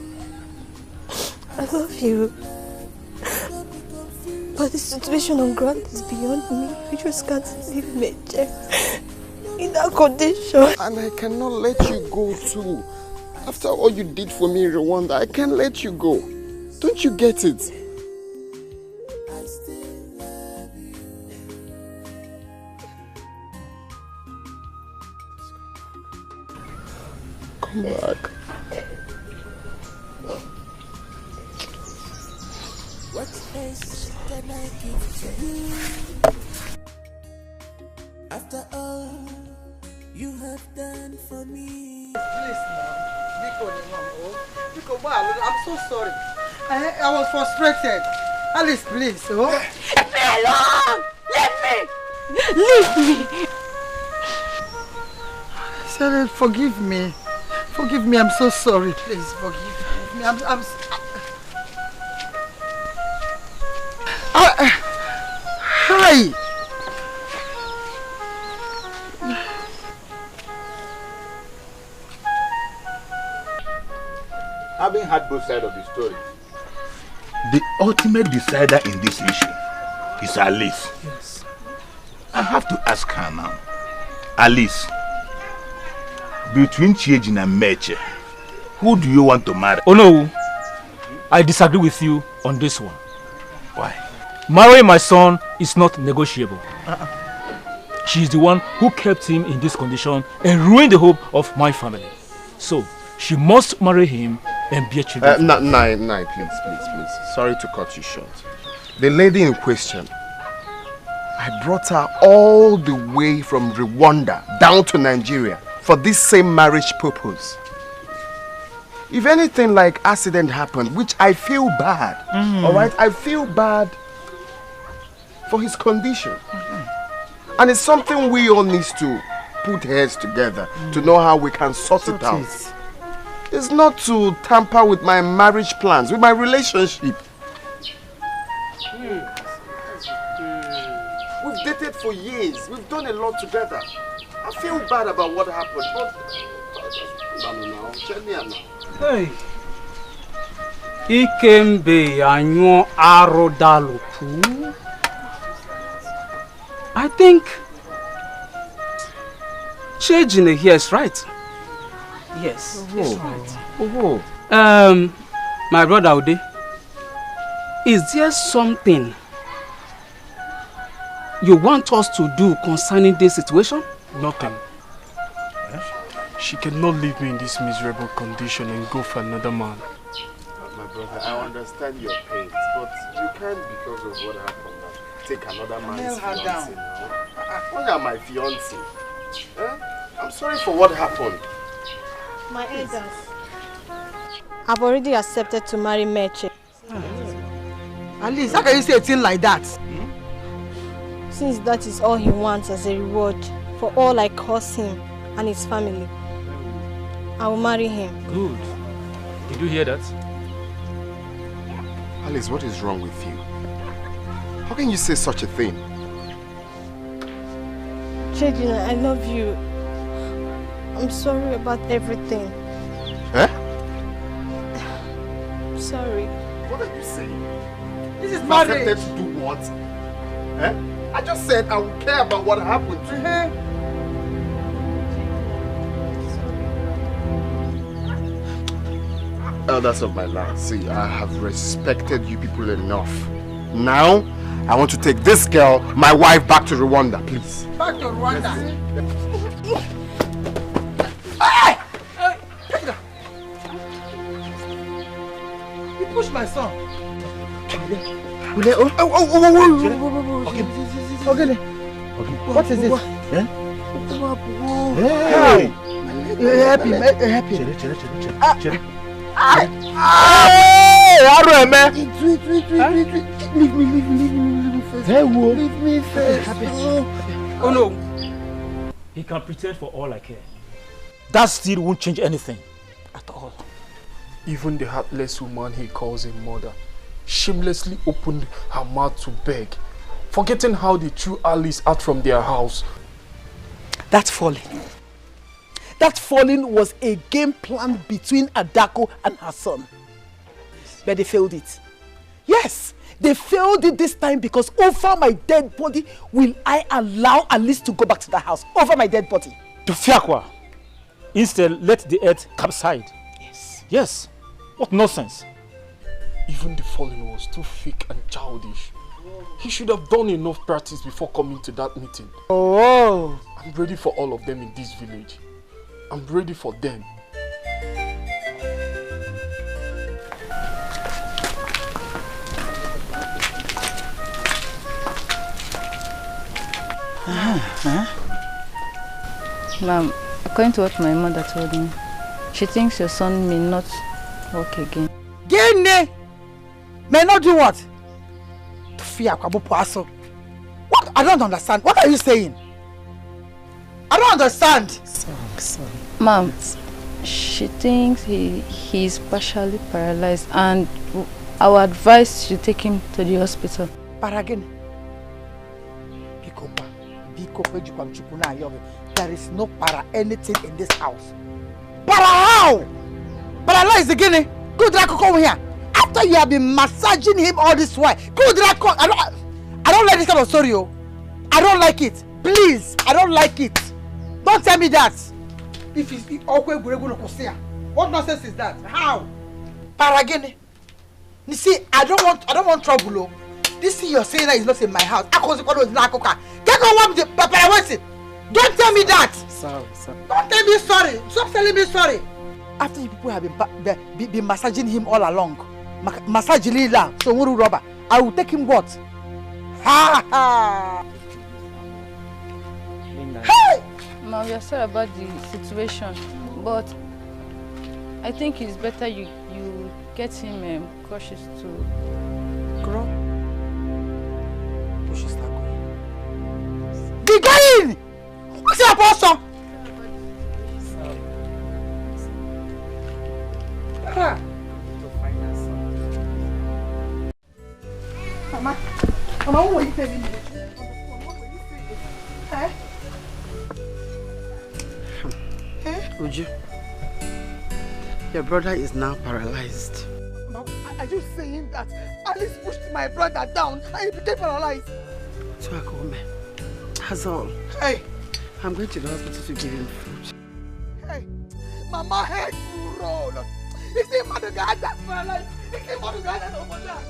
I love you. But the situation on ground is beyond me. I just can't leave Meche in that condition. And I cannot let you go too. After all you did for me in Rwanda, I can't let you go. Don't you get it? Come back. What else can I give to you? After all you have done for me. Please now, I'm so sorry. I was frustrated. Alice, please. Oh. Leave me alone! Leave me! Leave me! Sarah, forgive me. Forgive me, I'm so sorry. Please, forgive me. Hi! Having had both sides of the story, the ultimate decider in this issue is Alice. Yes. I have to ask her now. Alice, between Chiejin and Meche, who do you want to marry? Oh no, I disagree with you on this one. Why? Marrying my son is not negotiable. She is the one who kept him in this condition and ruined the hope of my family. So, she must marry him and be a child. Nai, please. Sorry to cut you short. The lady in question, I brought her all the way from Rwanda down to Nigeria for this same marriage purpose. If anything like accident happened, which I feel bad, alright? I feel bad for his condition. And it's something we all need to put heads together to know how we can sort it out. It's not to tamper with my marriage plans, with my relationship. We've dated for years. We've done a lot together. I feel bad about what happened, but... Hey. Ikembe anyo arodalupu. I think Chiejin here is right. Yes, he's right. My brother Ode, is there something you want us to do concerning this situation? Nothing. She cannot leave me in this miserable condition and go for another man. My brother, I understand your pain, but you can't, because of what happened, take another man's fiancé now. Why am my fiancé? I'm sorry for what happened. My elders, I've already accepted to marry Meche. Alice, how can you say a thing like that? Since that is all he wants as a reward for all I caused him and his family, I will marry him. Good. Did you hear that? Alice, what is wrong with you? How can you say such a thing? Chiejin, I love you. I'm sorry about everything. Eh? I'm sorry. What are you saying? This is marriage. Accepted to do what? Eh? I just said I would care about what happened to her. Elders of my land, see, I have respected you people enough. Now, I want to take this girl, my wife, back to Rwanda, please. Back to Rwanda? You pushed my son. Okay. What is this? Hey! Help him. Leave me first. Leave me first. Oh no. He can pretend for all I care. That still won't change anything. At all. Even the heartless woman he calls a mother shamelessly opened her mouth to beg, forgetting how they threw Alice out from their house. That falling was a game plan between Adako and her son. But they failed it. Yes, they failed it this time because over my dead body will I allow Alice to go back to the house. Over my dead body. To Fiakwa. Instead, let the earth subside. Yes. What nonsense. Even the falling was too fake and childish. He should have done enough practice before coming to that meeting. Oh. I'm ready for all of them in this village. I'm ready for them. Ma'am, according to what my mother told me, she thinks your son may not walk again. Gene! May not do what? What? I don't understand. What are you saying? I don't understand. Sorry. Ma'am, she thinks he's partially paralyzed and our advice should take him to the hospital. There is no para anything in this house. Para how? Paralyzed again? Good luck, come here. After you have been massaging him all this while. Good luck, I don't like this kind of story. I don't like it. Please, I don't like it. Don't tell me that. If it's awkward, what nonsense is that? How? Para again? You see, I don't want trouble. This thing you're saying that is not in my house. Don't tell me that. Sorry. Don't tell me sorry. Stop telling me sorry. After you people have been massaging him all along, massaging Lila, so rubber, I will take him what? Ha ha! Hey! Ma'am, we are sorry about the situation, but I think it's better you get him cautious to grow. Push his tackle. Be going! What's your apostle? Mama, what were you telling me? Uju, your brother is now paralyzed. Mama, are you saying that Alice pushed my brother down and he became paralyzed? That's all. Hey! I'm going to the hospital to give him food. Hey! Mama head to roll. It's a mother guy that's paralyzed. It's a mother guy that's over there.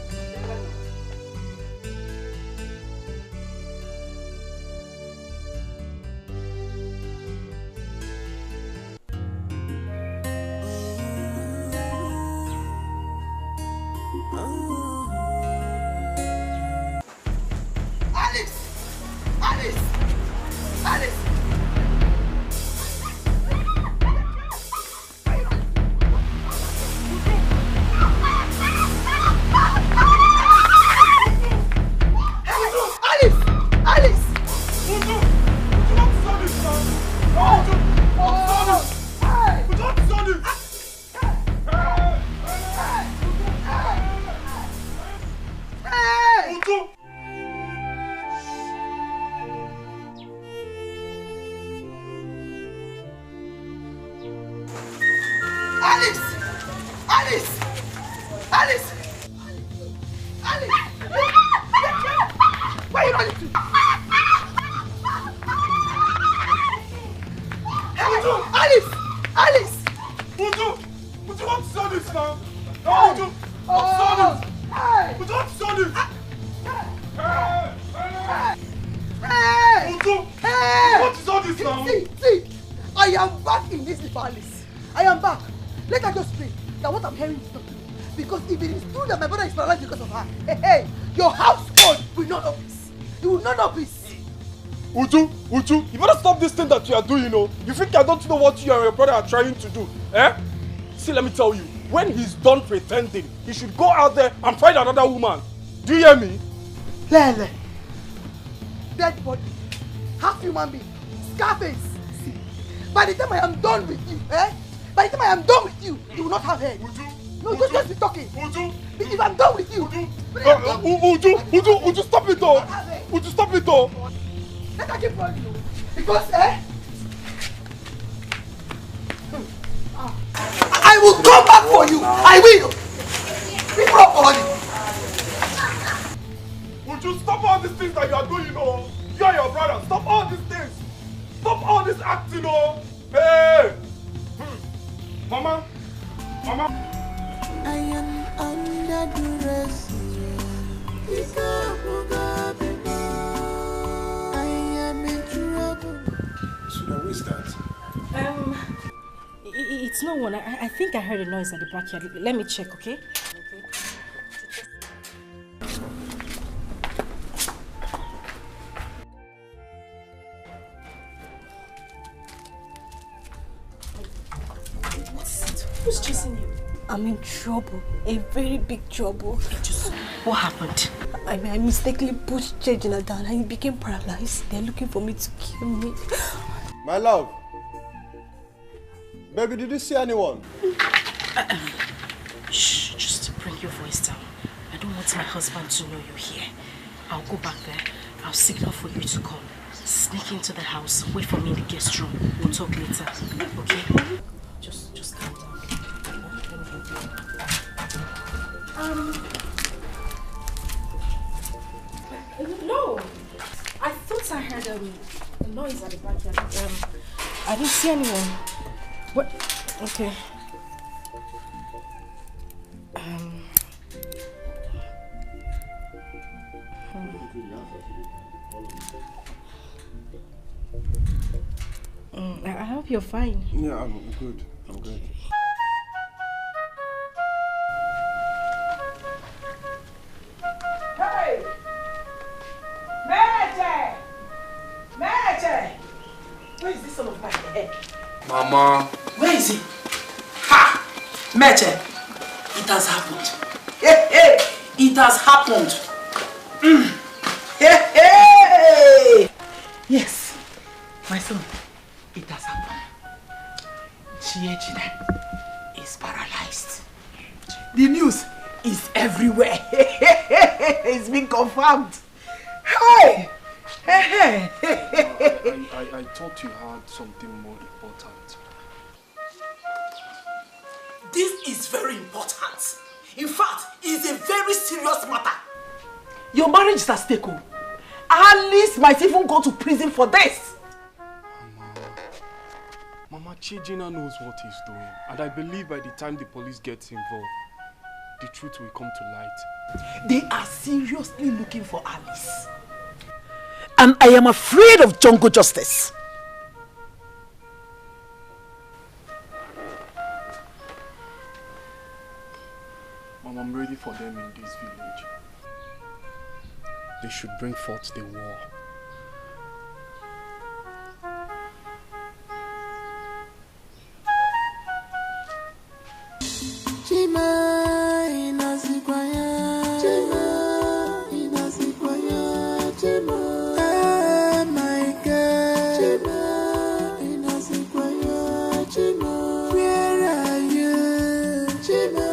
You are doing, you think I don't know what you and your brother are trying to do, eh? See, let me tell you, when he's done pretending, he should go out there and find another woman. Do you hear me? Lele, dead body, half human being, Scarface. See, by the time I am done with you, by the time I am done with you, you will not have head. No, just be talking. If I'm done with you, Uju, stop it though. Uju, stop it though. Let her keep running. Because, I will come back for you. I will. Be properly. Would you stop all these things that you are doing, You and your brother, stop all these things. Stop all this acting, Hey. Mama. I am under duress. I am in trouble. So now who is that? It's no one. I think I heard a noise at the backyard. Let me check, okay? What's it? Who's chasing you? I'm in trouble. A very big trouble. What happened? I mistakenly pushed Chejina down and he became paralyzed. They're looking for me to kill me. My love, Baby, did you see anyone? Shh, just bring your voice down. I don't want my husband to know you're here. I'll go back there. I'll signal for you to come. Sneak into the house. Wait for me in the guest room. We'll talk later. Okay? Just calm down. No. I thought I heard a noise at the backyard. I didn't see anyone. What? Okay. I hope you're fine. Yeah, I'm good. I'm good. Hey! Meche! Meche! Where is this son of my head? Mama. Where is he? Ha! Meche! It has happened. Hey, hey! It has happened. Hey, hey! Yes, my son, it has happened. Chiejina is paralyzed. The news is everywhere. It's been confirmed. Hey! Hey! I thought you had something more important. This is very important. In fact, it's a very serious matter. Your marriage is at stake. Alice might even go to prison for this. Mama, Chiejina knows what he's doing. And I believe by the time the police gets involved, the truth will come to light. They are seriously looking for Alice. And I am afraid of jungle justice. Mom, I'm ready for them in this village. They should bring forth the war. Chima inazikwaya, Chima inazikwaya, Chima. Oh my God, Chima inazikwaya, Chima. Where are you, Chima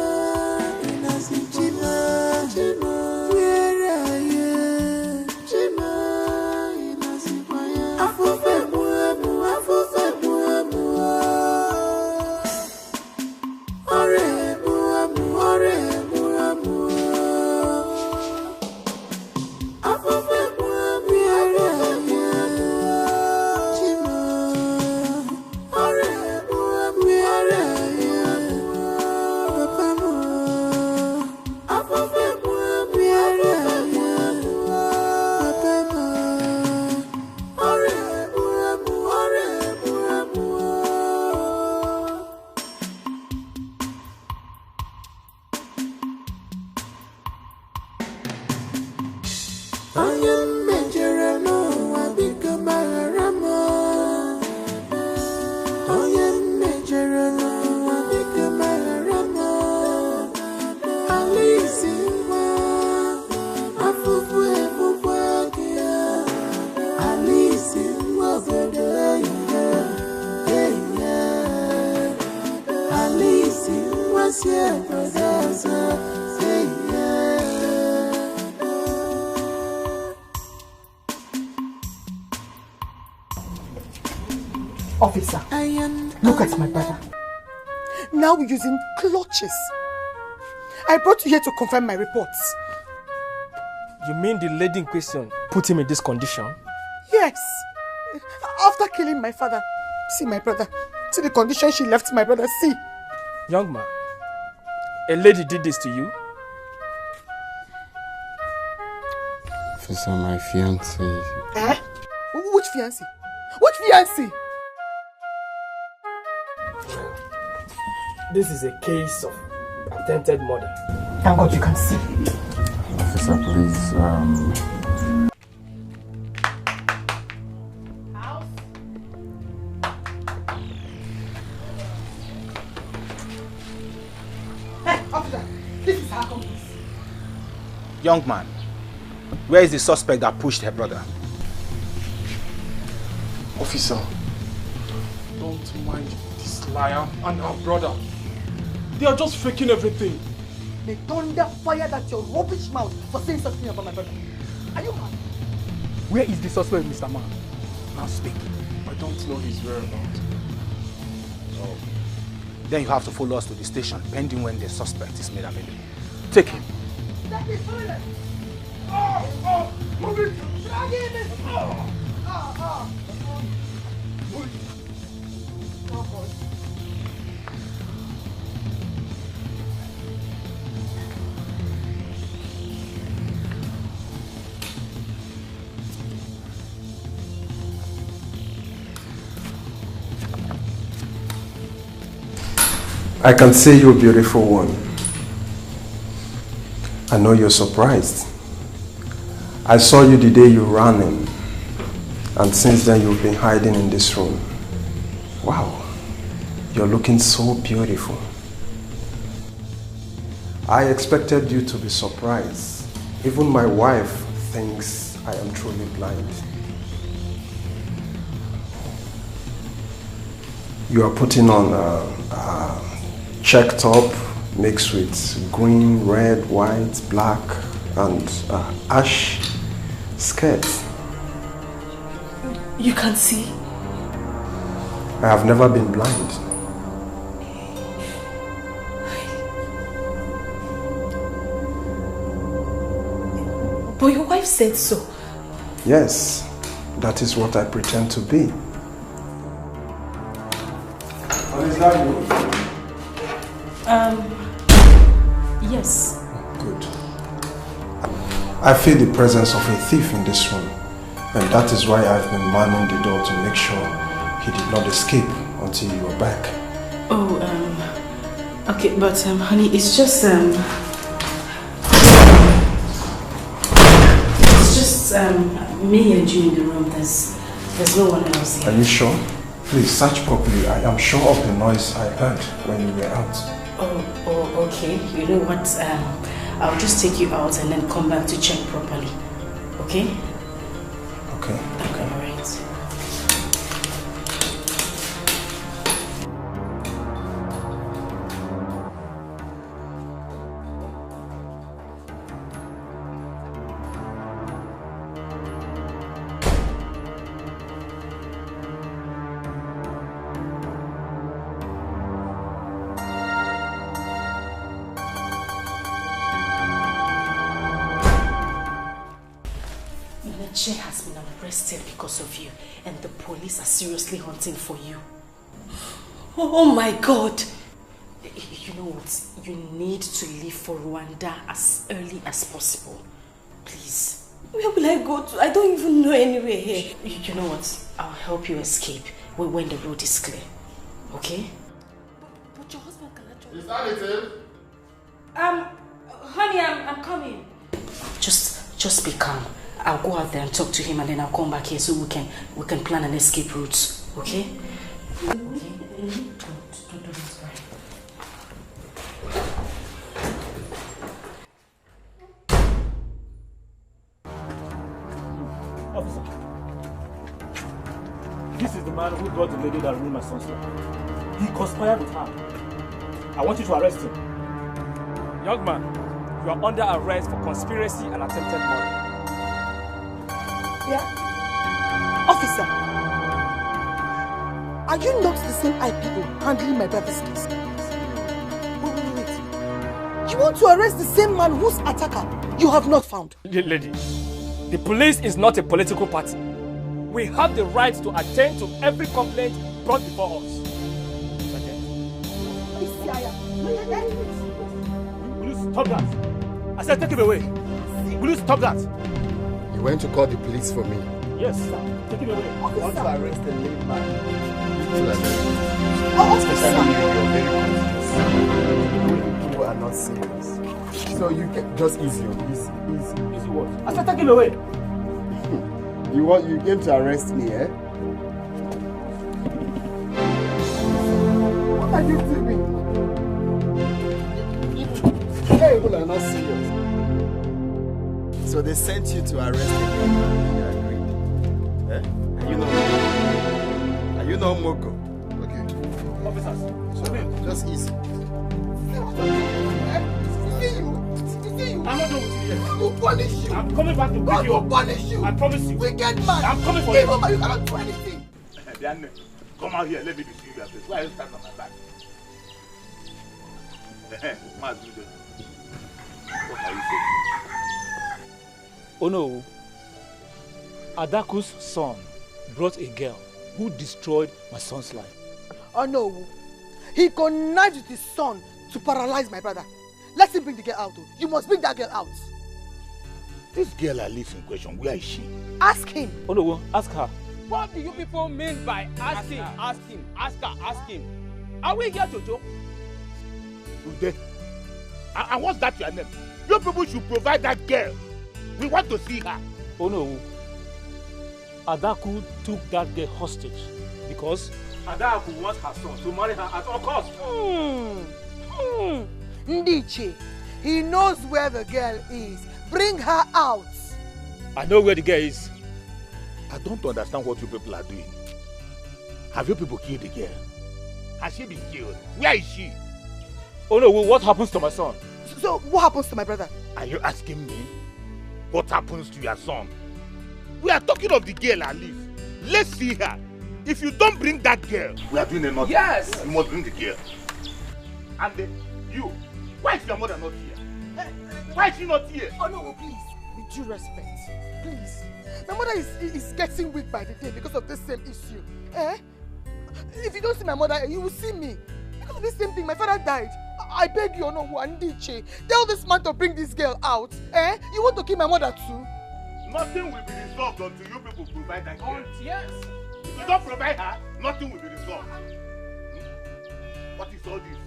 inazikwaya, Chima. Where are you, Chima inazikwaya. Afufe muamu, afufe muamu. Ore. Officer, look at my brother. Now using clutches. I brought you here to confirm my reports. You mean the lady in question put him in this condition? Yes. After killing my father. See my brother. See the condition she left my brother. See. Young man, a lady did this to you? Officer, my fiancé. Eh? Which fiancé? Which fiancé? This is a case of attempted murder. Thank God you can see. Officer, please, Hey, officer, this is our accomplice. Young man, where is the suspect that pushed her brother? Officer, don't mind This liar and her brother, they are just faking everything. May thunder fire that your rubbish mouth for saying something about my brother. Are you mad? Where is the suspect, Mr. Man? Now speak. I don't know his whereabouts. Oh. Then you have to follow us to the station, pending when the suspect is made available. Take him. That is toilet. Move it! Drag him in! Oh God. I can see you, beautiful one. I know you're surprised. I saw you the day you ran in, and since then you've been hiding in this room. Wow, you're looking so beautiful. I expected you to be surprised. Even my wife thinks I am truly blind. You are putting on a check top mixed with green, red, white, black, and ash skirt. You can see? I have never been blind. But your wife said so. Yes, that is what I pretend to be. What is that you? Yes. Good. I feel the presence of a thief in this room, and that is why I've been manning the door to make sure he did not escape until you were back. Oh, okay, but honey, it's just me and you in the room. There's no one else here. Are you sure? Please search properly. I am sure of the noise I heard when you were out. Oh, okay. You know what? I'll just take you out and then come back to check properly. Okay? Okay. Okay, alright. She has been arrested because of you, and the police are seriously hunting for you. Oh my God! You know what? You need to leave for Rwanda as early as possible. Please. Where will I go to? I don't even know anywhere here. You know what? I'll help you escape when the road is clear. Okay? But your husband can actually... Is that it? Honey, I'm coming. Just be calm. I'll go out there and talk to him, and then I'll come back here so we can plan an escape route. Okay? Officer, this is the man who brought the lady that ruined my son's life. He conspired with her. I want you to arrest him. Young man, you are under arrest for conspiracy and attempted murder. Yeah? Officer, are you not the same IPO handling my brother's case? Wait. You want to arrest the same man whose attacker you have not found? Lady, the police is not a political party. We have the right to attend to every complaint brought before us. Will you stop that? I said take him away. Will you stop that? You went to call the police for me. Yes, sir. Take him away. I want to arrest the late man. Especially you people are not serious. So you can just easy. Easy what? I said take him away. You came to arrest me, eh? What are you doing? Hey, people are not serious. So they sent you to arrest him and you agreed. Eh? Are you not Moko? Okay. Officers. Just easy. I'm not done with you yet. I will punish you. I'm coming back to pick God you will up. punish you. I promise you. Wicked man. I'm coming for you. Evil man, you cannot do anything. Come out here, let me be serious. Why are you standing on my back? What are you saying? Oh no. Adaku's son brought a girl who destroyed my son's life. Oh no. He connived with his son to paralyze my brother. Let him bring the girl out. You must bring that girl out. This girl Alice in question, where is she? Ask him. Oh no, ask her. What do you people mean by ask him? Ask him. Ask her. Ask him. Are we here to joke? Ude. And what's that your name? You people should provide that girl. We want to see her. Oh no. Adaku took that girl hostage because Adaku wants her son to marry her at all costs. Ndiche, he knows where the girl is. Bring her out. I know where the girl is. I don't understand what you people are doing. Have you people killed the girl? Has she been killed? Where is she? Oh no, what happens to my son? So what happens to my brother? Are you asking me? What happens to your son? We are talking of the girl Alice. Let's see her. If you don't bring that girl, we are doing another. Yes. You must bring the girl. And then you, why is your mother not here? Why is she not here? Oh no, please, with due respect, please. My mother is getting weak by the day because of this same issue. If you don't see my mother, you will see me. Because of this same thing, my father died. I beg you, no, Ndiche, tell this man to bring this girl out. You want to kill my mother too? Nothing will be resolved until you people provide that girl. Yes. If you don't provide her, nothing will be resolved. What is all this?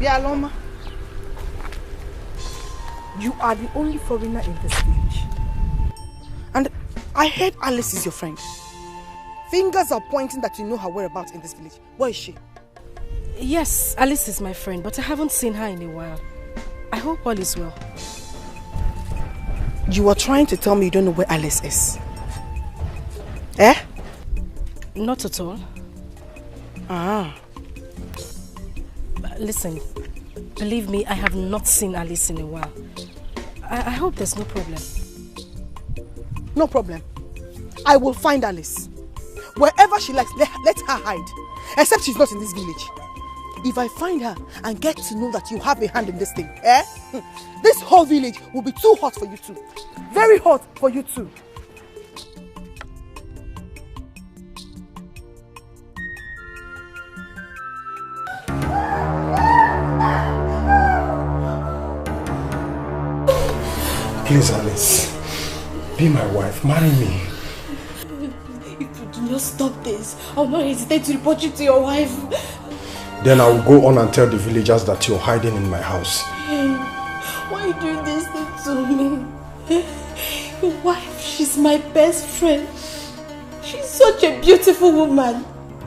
Yeah, Loma. You are the only foreigner in this village. And I heard Alice is your friend. Fingers are pointing that you know her whereabouts in this village. Where is she? Yes, Alice is my friend, but I haven't seen her in a while. I hope all is well. You are trying to tell me you don't know where Alice is? Not at all. Listen, believe me, I have not seen Alice in a while. I hope there's no problem. No problem. I will find Alice. Wherever she likes, let her hide. Except she's not in this village. If I find her and get to know that you have a hand in this thing, this whole village will be too hot for you two. Very hot for you two. Please, Alice, be my wife, marry me. If you do not stop this, I'll not hesitate to report you to your wife. Then I will go on and tell the villagers that you're hiding in my house. Why are you doing this thing to me? Your wife, she's my best friend. She's such a beautiful woman.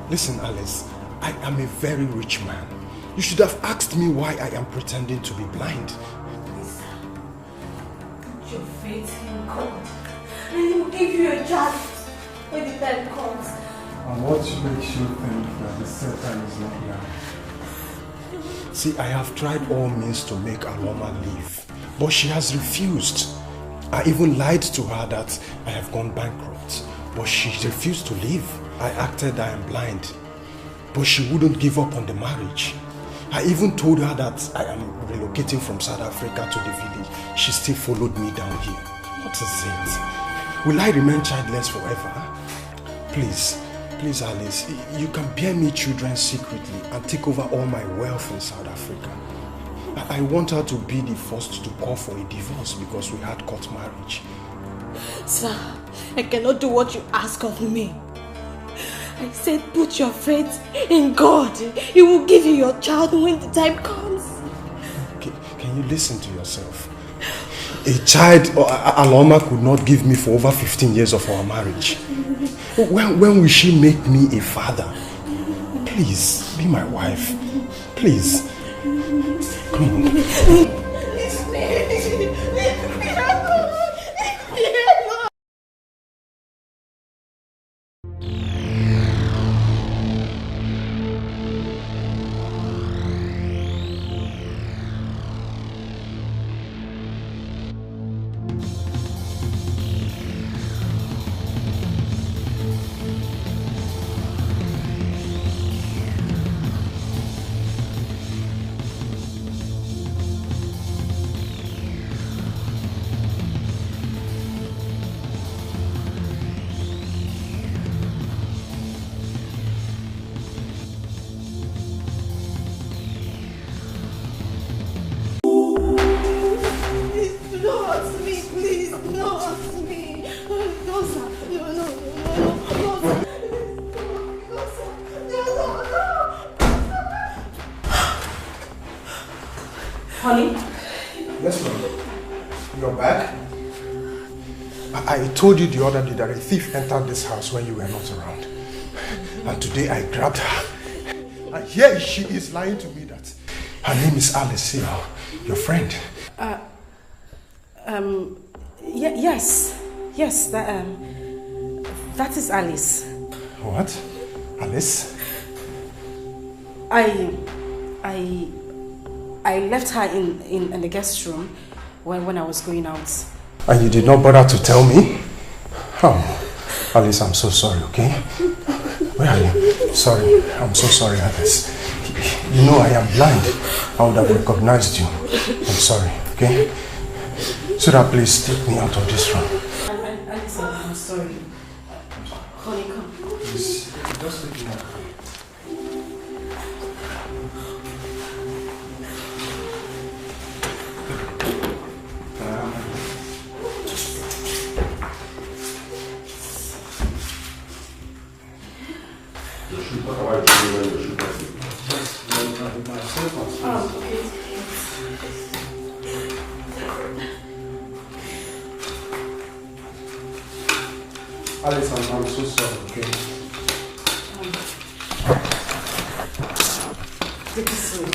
Listen, Alice, I am a very rich man. You should have asked me why I am pretending to be blind. Put your faith in God, and He will give you a child when the time comes. And what makes you think that the set time is not now? See, I have tried all means to make Aloma leave, but she has refused. I even lied to her that I have gone bankrupt, but she refused to leave. I acted I am blind, but she wouldn't give up on the marriage. I even told her that I am relocating from South Africa to the village. She still followed me down here. What is it? Will I remain childless forever? Please, Alice, you can bear me children secretly and take over all my wealth in South Africa. I want her to be the first to call for a divorce because we had court marriage. Sir, I cannot do what you ask of me. I said put your faith in God. He will give you your child when the time comes. Okay, can you listen to yourself? A child Aloma could not give me for over 15 years of our marriage. When will she make me a father? Please, be my wife. Please. Come on. I told you the other day that a thief entered this house when you were not around. And today I grabbed her. And here she is lying to me that her name is Alice, your friend. Yes. Yes, that is Alice. What? Alice? I left her in the guest room when I was going out. And you did not bother to tell me? Oh, Alice, I'm so sorry, okay? Where are you? Sorry, I'm so sorry, Alice. You know I am blind. I would have recognized you. I'm sorry, okay? So that please take me out of this room. Alice, I'm sorry. Honey, come. Please, just take me out. Alice, I'm so sorry, okay? Take it slow.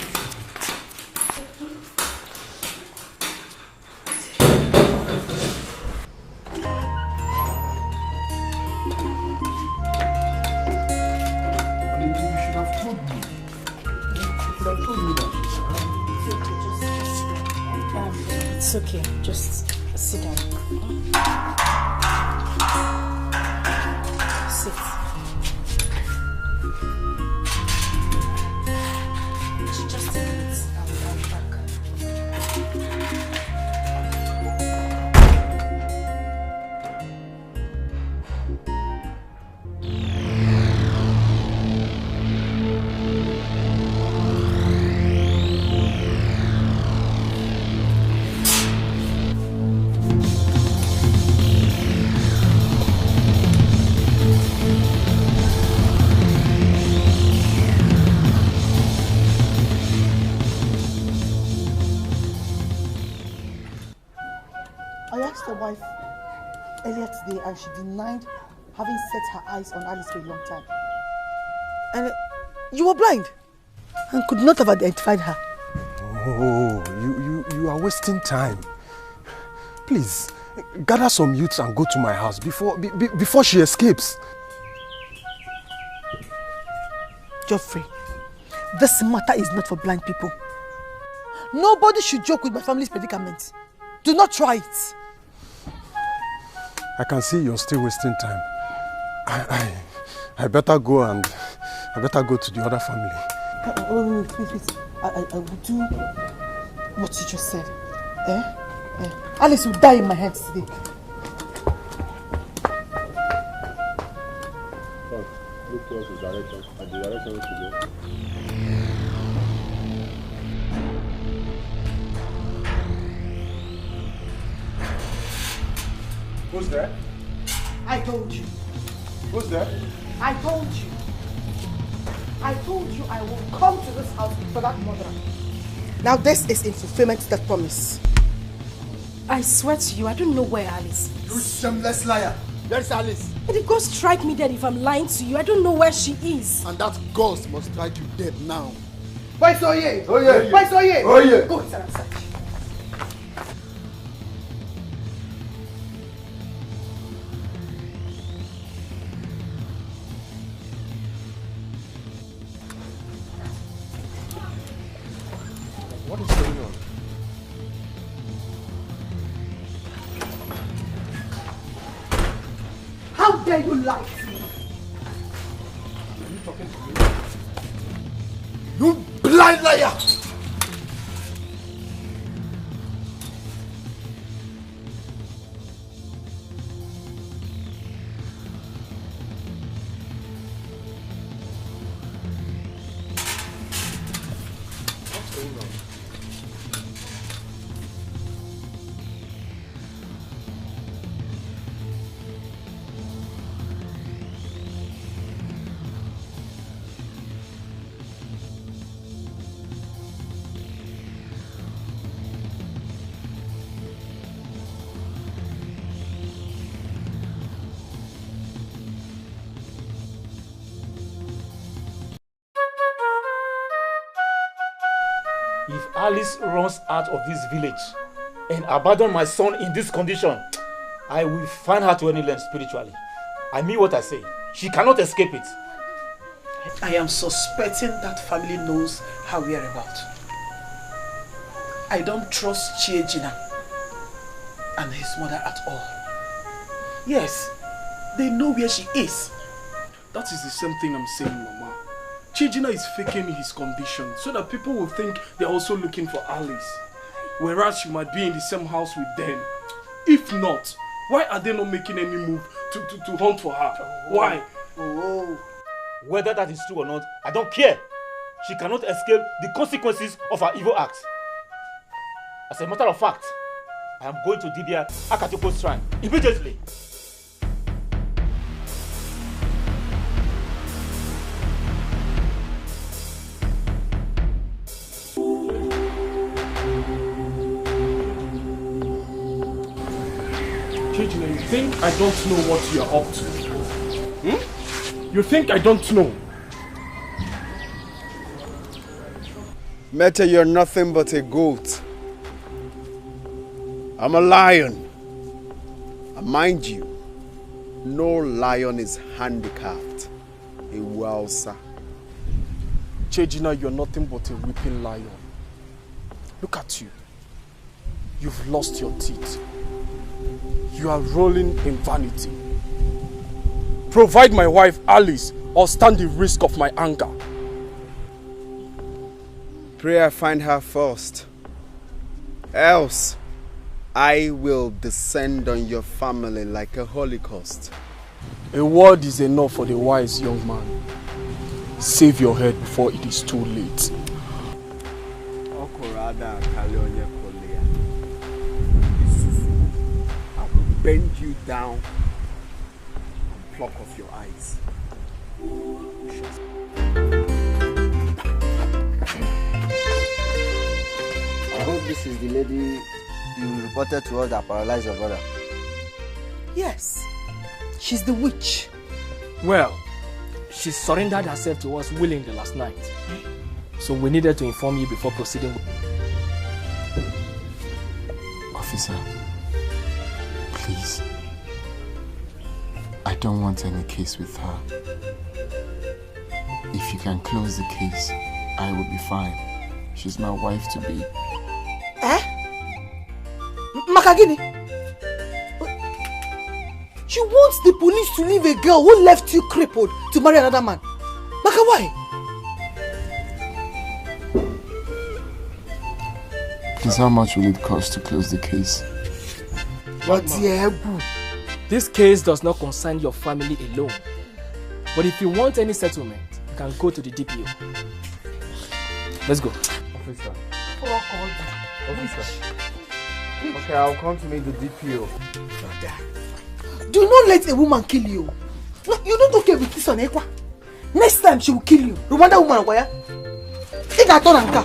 It's okay, just sit down. Sit. Just a minute, I'll be back. Wife earlier today and she denied having set her eyes on Alice for a long time. And you were blind and could not have identified her. Oh, you are wasting time. Please, gather some youths and go to my house before she escapes. Geoffrey, this matter is not for blind people. Nobody should joke with my family's predicament. Do not try it. I can see you're still wasting time. I better go and I better go to the other family. Oh, please. I will do what you just said. Alice will die in my hands today. Look towards the direction. At the direction we should go. Who's there? I told you. Who's there? I told you. I told you I will come to this house for that murder. Now this is in fulfillment to that promise. I swear to you, I don't know where Alice is. You shameless liar. Where's Alice? But if God strike me dead if I'm lying to you, I don't know where she is. And that ghost must strike you dead now. Boys, oh yeah. Oh yeah. Boys, oh yeah. Oh yeah. Go inside and search. What is going on? How dare you lie to me? Are you talking to me? You blind liar! What's going on? Alice runs out of this village and abandons my son in this condition, I will find her to any length spiritually. I mean what I say. She cannot escape it. I am suspecting that family knows her whereabouts. I don't trust Chiejina and his mother at all. Yes, they know where she is. That is the same thing I'm saying, Mama. Chiejina is faking his condition so that people will think they're also looking for Alice. Whereas she might be in the same house with them. If not, why are they not making any move to hunt for her? Why? Whether that is true or not, I don't care. She cannot escape the consequences of her evil acts. As a matter of fact, I am going to Dibia Akatoko's shrine immediately. Chiejina, you think I don't know what you're up to? You think I don't know? Meta, you're nothing but a goat. I'm a lion. And mind you, no lion is handicapped. A Wausa. Chiejina, you're nothing but a weeping lion. Look at you. You've lost your teeth. You are rolling in vanity. Provide my wife Alice or stand the risk of my anger. Pray I find her first. Else, I will descend on your family like a holocaust. A word is enough for the wise young man. Save your head before it is too late. I will bend you down and pluck off your eyes. I hope this is the lady you reported to us that paralyzed your brother. Yes, she's the witch. Well, she surrendered herself to us willingly last night. So we needed to inform you before proceeding. Officer, please. I don't want any case with her. If you can close the case, I will be fine. She's my wife to be. Makagini? She wants the police to leave a girl who left you crippled to marry another man. Maka, why? Please, how much will it cost to close the case? This case does not concern your family alone. But if you want any settlement, you can go to the DPO. Let's go. Officer. Officer. Okay, I'll come to meet the DPO. Do not let a woman kill you. No, you don't okay with this one, Ekwa. Next time she will kill you. Rwanda woman, why? Take that on anka.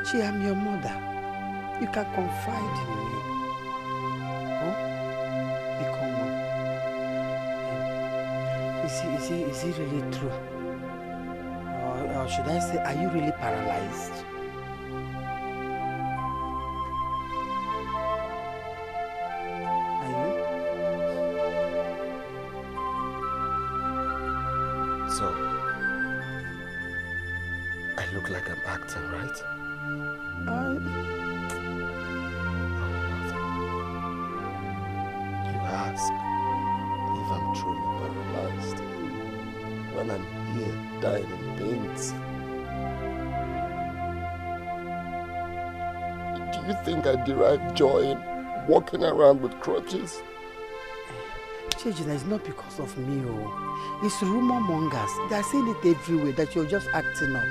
I am your mother. You can confide in me. Oh? Become one. Is it really true? Or should I say, are you really paralyzed? Are you? So, I look like I'm acting, right? You ask if I'm truly paralyzed when I'm here dying in pains. Do you think I derive joy in walking around with crutches? Chejina, it's not because of me, oh. It's rumor mongers. They are saying it everywhere that you're just acting up.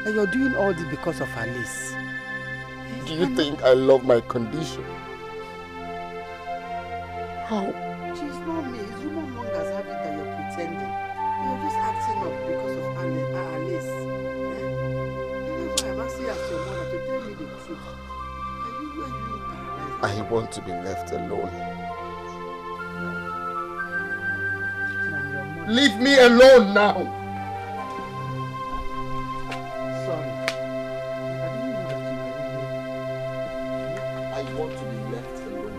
That you're doing all this because of Alice. Do you think I love my condition? How? She's not me. It's rumor mongers have it that you're pretending. You're just acting up because of Alice. That's why I'm asking you as your mother to tell me the truth. Are you paralyzed? I want to be left alone. Leave me alone now! Sorry. I want to be left alone.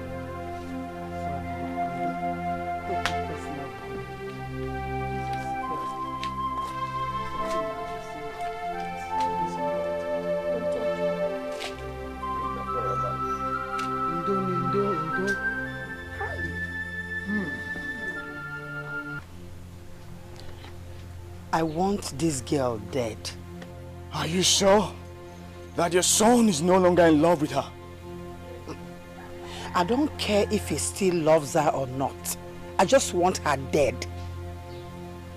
I want this girl dead. Are you sure that your son is no longer in love with her? I don't care if he still loves her or not. I just want her dead.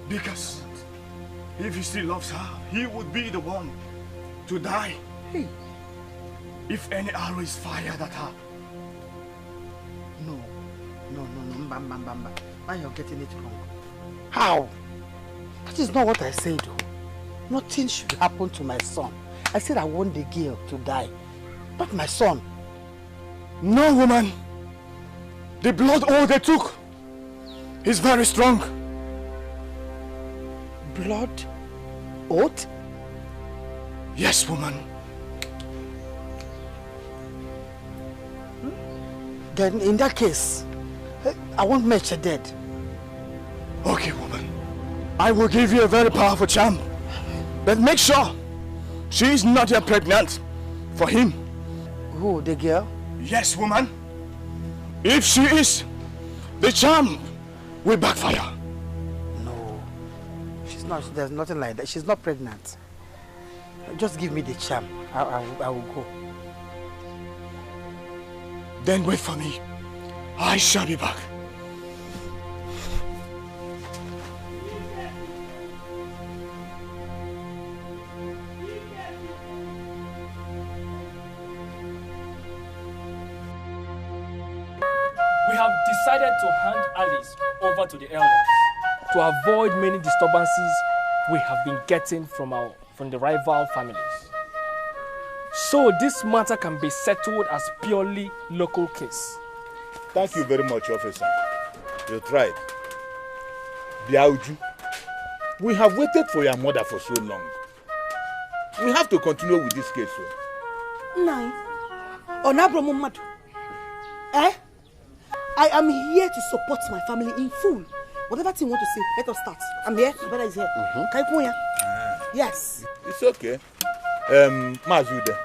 Because if he still loves her, he would be the one to die. Hey. If any arrow is fired at her. No. Mbamba. Now you're getting it wrong. How? That is not what I said. Nothing should happen to my son. I said I want the girl to die, not my son. No, woman. The blood oath they took is very strong. Blood oath? Yes, woman. Then in that case, I want Meche dead. Okay, woman. I will give you a very powerful charm. But make sure she is not yet pregnant for him. Who, the girl? Yes, woman. If she is, the charm will backfire. No, she's not. There's nothing like that. She's not pregnant. Just give me the charm. I will go. Then wait for me. I shall be back. We have decided to hand Alice over to the elders to avoid many disturbances we have been getting from the rival families. So this matter can be settled as purely local case. Thank you very much, officer. You tried. Biauju, we have waited for your mother for so long. We have to continue with this case. Nai, Onabromo Madu. I am here to support my family in full. Whatever thing you want to say, let us start. I'm here. My brother is here. Kaipunya. Yes. It's okay. Mazude.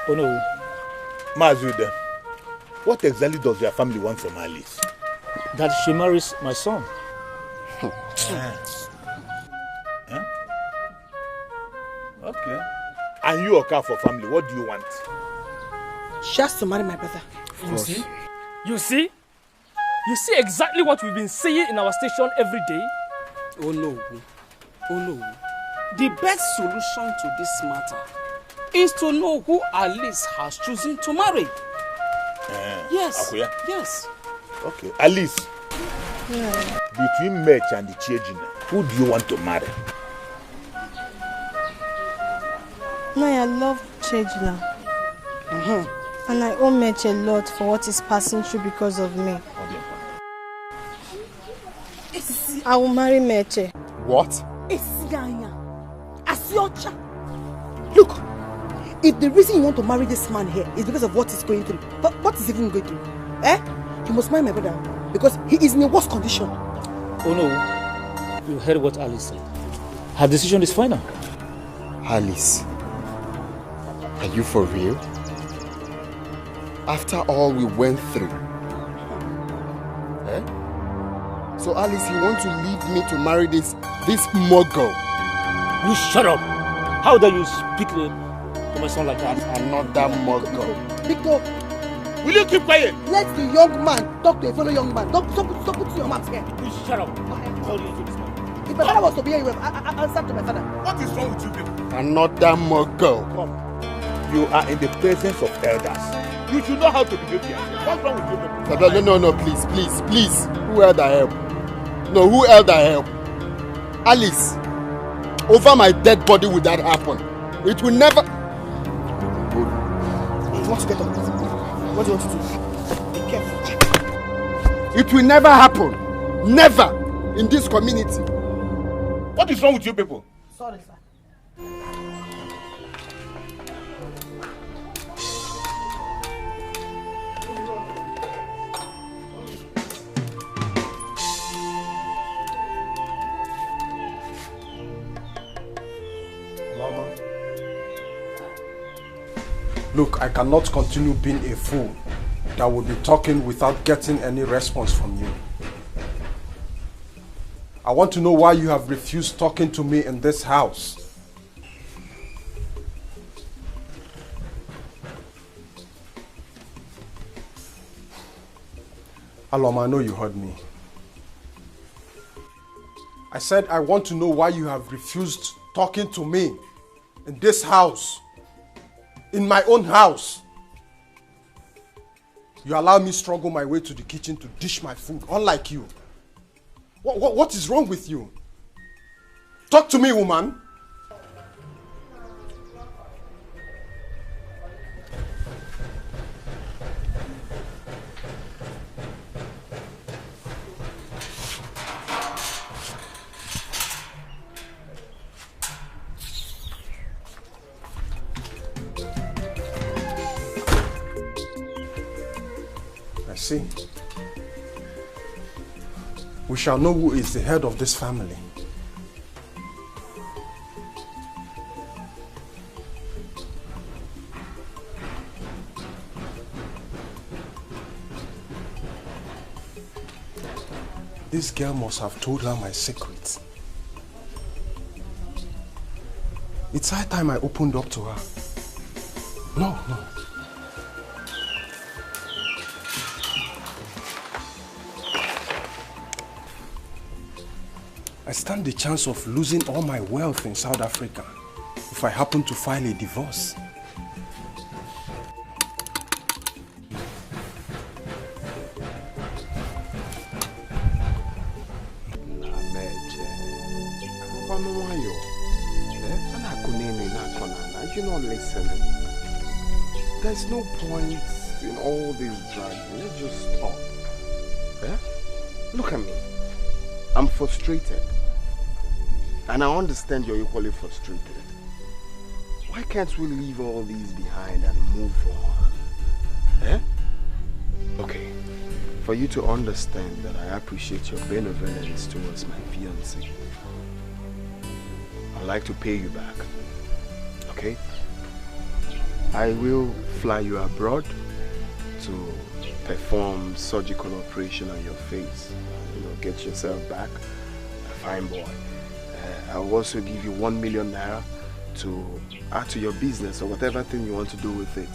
Oh no. Mazude, what exactly does your family want from Alice? That she marries my son. Okay. And you, Oka, for family, what do you want? She has to marry my brother. You see? You see? You see exactly what we've been saying in our station every day? Oh no. Oh no. The best solution to this matter is to know who Alice has chosen to marry. Yes. Akuya? Yes. Okay. Alice, Yeah. between Mech and the Chejina, who do you want to marry? No, I love Chejila. And I owe Meche a lot for what he's passing through because of me. I will marry Meche. What? Look, if the reason you want to marry this man here is because of what he's going through, but what is even going through? You must marry my brother because he is in a worse condition. Oh no, you heard what Alice said. Her decision is final. Alice, are you for real? After all we went through. So Alice, you want to leave me to marry this mogul? You shut up! How dare you speak to my son like that? Another mogul. Victor, Will you keep quiet? Let the young man talk to a fellow young man. Stop putting your mouth here. Please shut up. Call you to this man. If my father was to be here, I'll start to my father. What is wrong with you people? Another muggle. Come. You are in the presence of elders. You should know how to behave yourself. What's wrong with you people? No, please. Who elder help? No, who elder help? Alice, over my dead body would that happen? It will never... You want to get up? What do you want to do? Be careful. It will never happen. Never in this community. What is wrong with you people? Sorry, sir. Mama. Look, I cannot continue being a fool that will be talking without getting any response from you. I want to know why you have refused talking to me in this house. Aloma, I know you heard me. I said I want to know why you have refused talking to me in this house. In my own house. You allow me struggle my way to the kitchen to dish my food, unlike you. What is wrong with you? Talk to me, woman. I see. We shall know who is the head of this family. This girl must have told her my secrets. It's high time I opened up to her. No. I stand the chance of losing all my wealth in South Africa if I happen to file a divorce. You're not listening. There's no point in all this dragging. Let's just stop. Look at me. I'm frustrated. And I understand you're equally frustrated. Why can't we leave all these behind and move on? Okay. For you to understand that I appreciate your benevolence towards my fiancé, I'd like to pay you back. Okay? I will fly you abroad to perform surgical operation on your face. Get yourself back a fine boy. I will also give you 1 million naira to add to your business or whatever thing you want to do with it.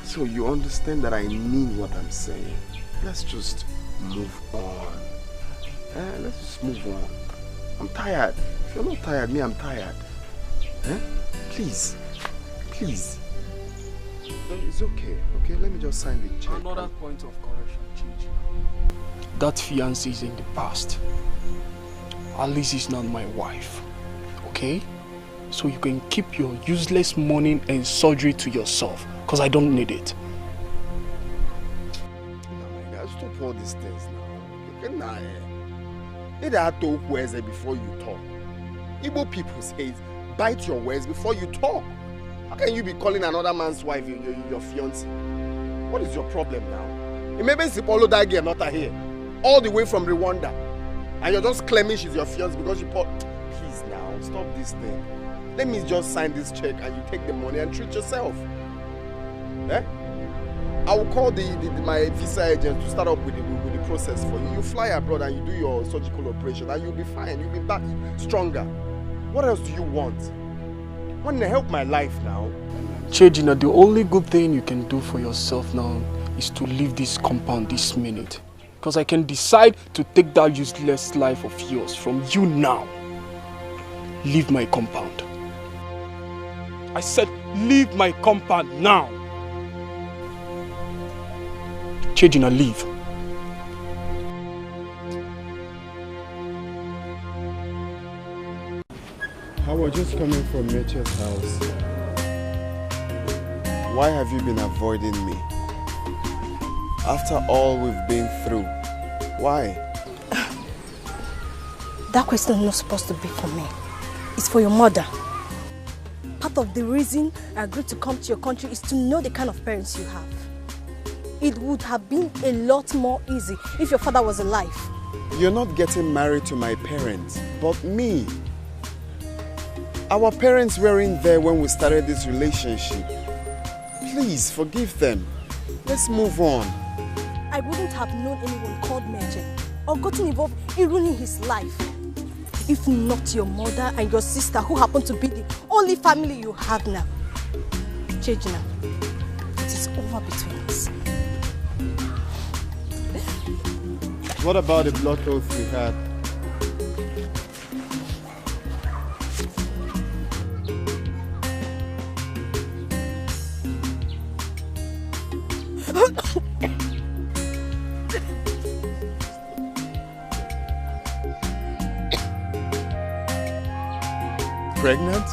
So you understand that I mean what I'm saying. Let's just move on. Let's just move on. I'm tired. If you're not tired, me, I'm tired. Please. No, it's okay. Okay, let me just sign the check. Another point of correction, Chichi. That fiancé is in the past. Alice is not my wife. Okay? So you can keep your useless money and surgery to yourself. Because I don't need it. No, guys, stop all these things now. Need to talk words before you talk. Igbo people say, bite your words before you talk. How can you be calling another man's wife your fiancé? What is your problem now? You may be follow that girl not here. All the way from Rwanda. And you're just claiming she's your fiancé because you bought... Please now, stop this thing. Let me just sign this check and you take the money and treat yourself. I will call my visa agent to start up with the process for you. You fly abroad and you do your surgical operation and you'll be fine. You'll be back stronger. What else do you want? Want to help my life now? Chejina, the only good thing you can do for yourself now is to leave this compound this minute. Because I can decide to take that useless life of yours from you now. Leave my compound. I said leave my compound now. Chejina, leave. I was just coming from Nature's house. Why have you been avoiding me? After all we've been through, why? That question is not supposed to be for me. It's for your mother. Part of the reason I agreed to come to your country is to know the kind of parents you have. It would have been a lot more easy if your father was alive. You're not getting married to my parents, but me. Our parents weren't there when we started this relationship. Please forgive them. Let's move on. I wouldn't have known anyone called Meje or gotten involved in ruining his life if not your mother and your sister, who happen to be the only family you have now. Chejina, it is over between us. What about the blood oath we had? Pregnant?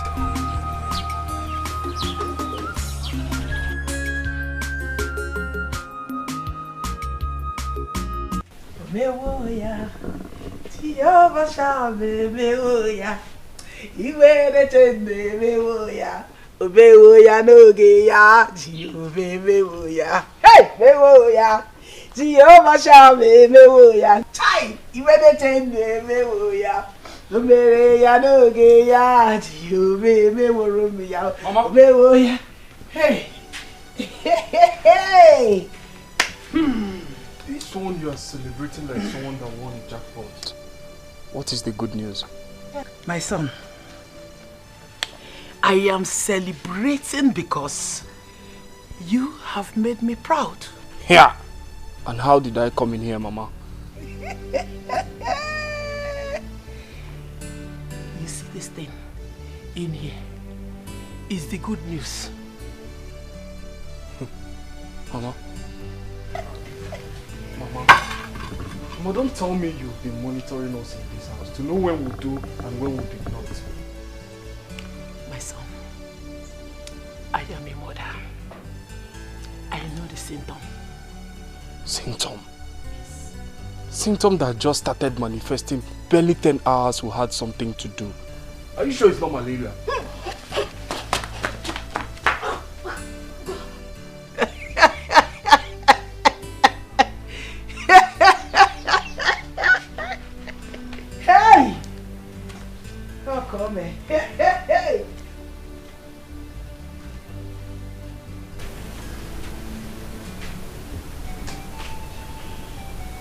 Mewoya, Jehovah shall be mewoya. Iwe chende mewoya. Mewoya no geya, Jehovah mewoya. Hey, mewoya. Jehovah shall be mewoya. Chai, iwe chende mewoya. Mewoya no geya, Jehovah mewoya. Mewoya. Hey, hey. This one you are celebrating like someone that won a jackpot. What is the good news? My son, I am celebrating because you have made me proud. Yeah. And how did I come in here, Mama? You see this thing in here is the good news. Mama, don't tell me you've been monitoring us in this house to know when we do and when we do not. My son, I am a mother. I know the symptom. Symptom? Yes. Symptom that just started manifesting barely 10 hours we had something to do. Are you sure it's not malaria?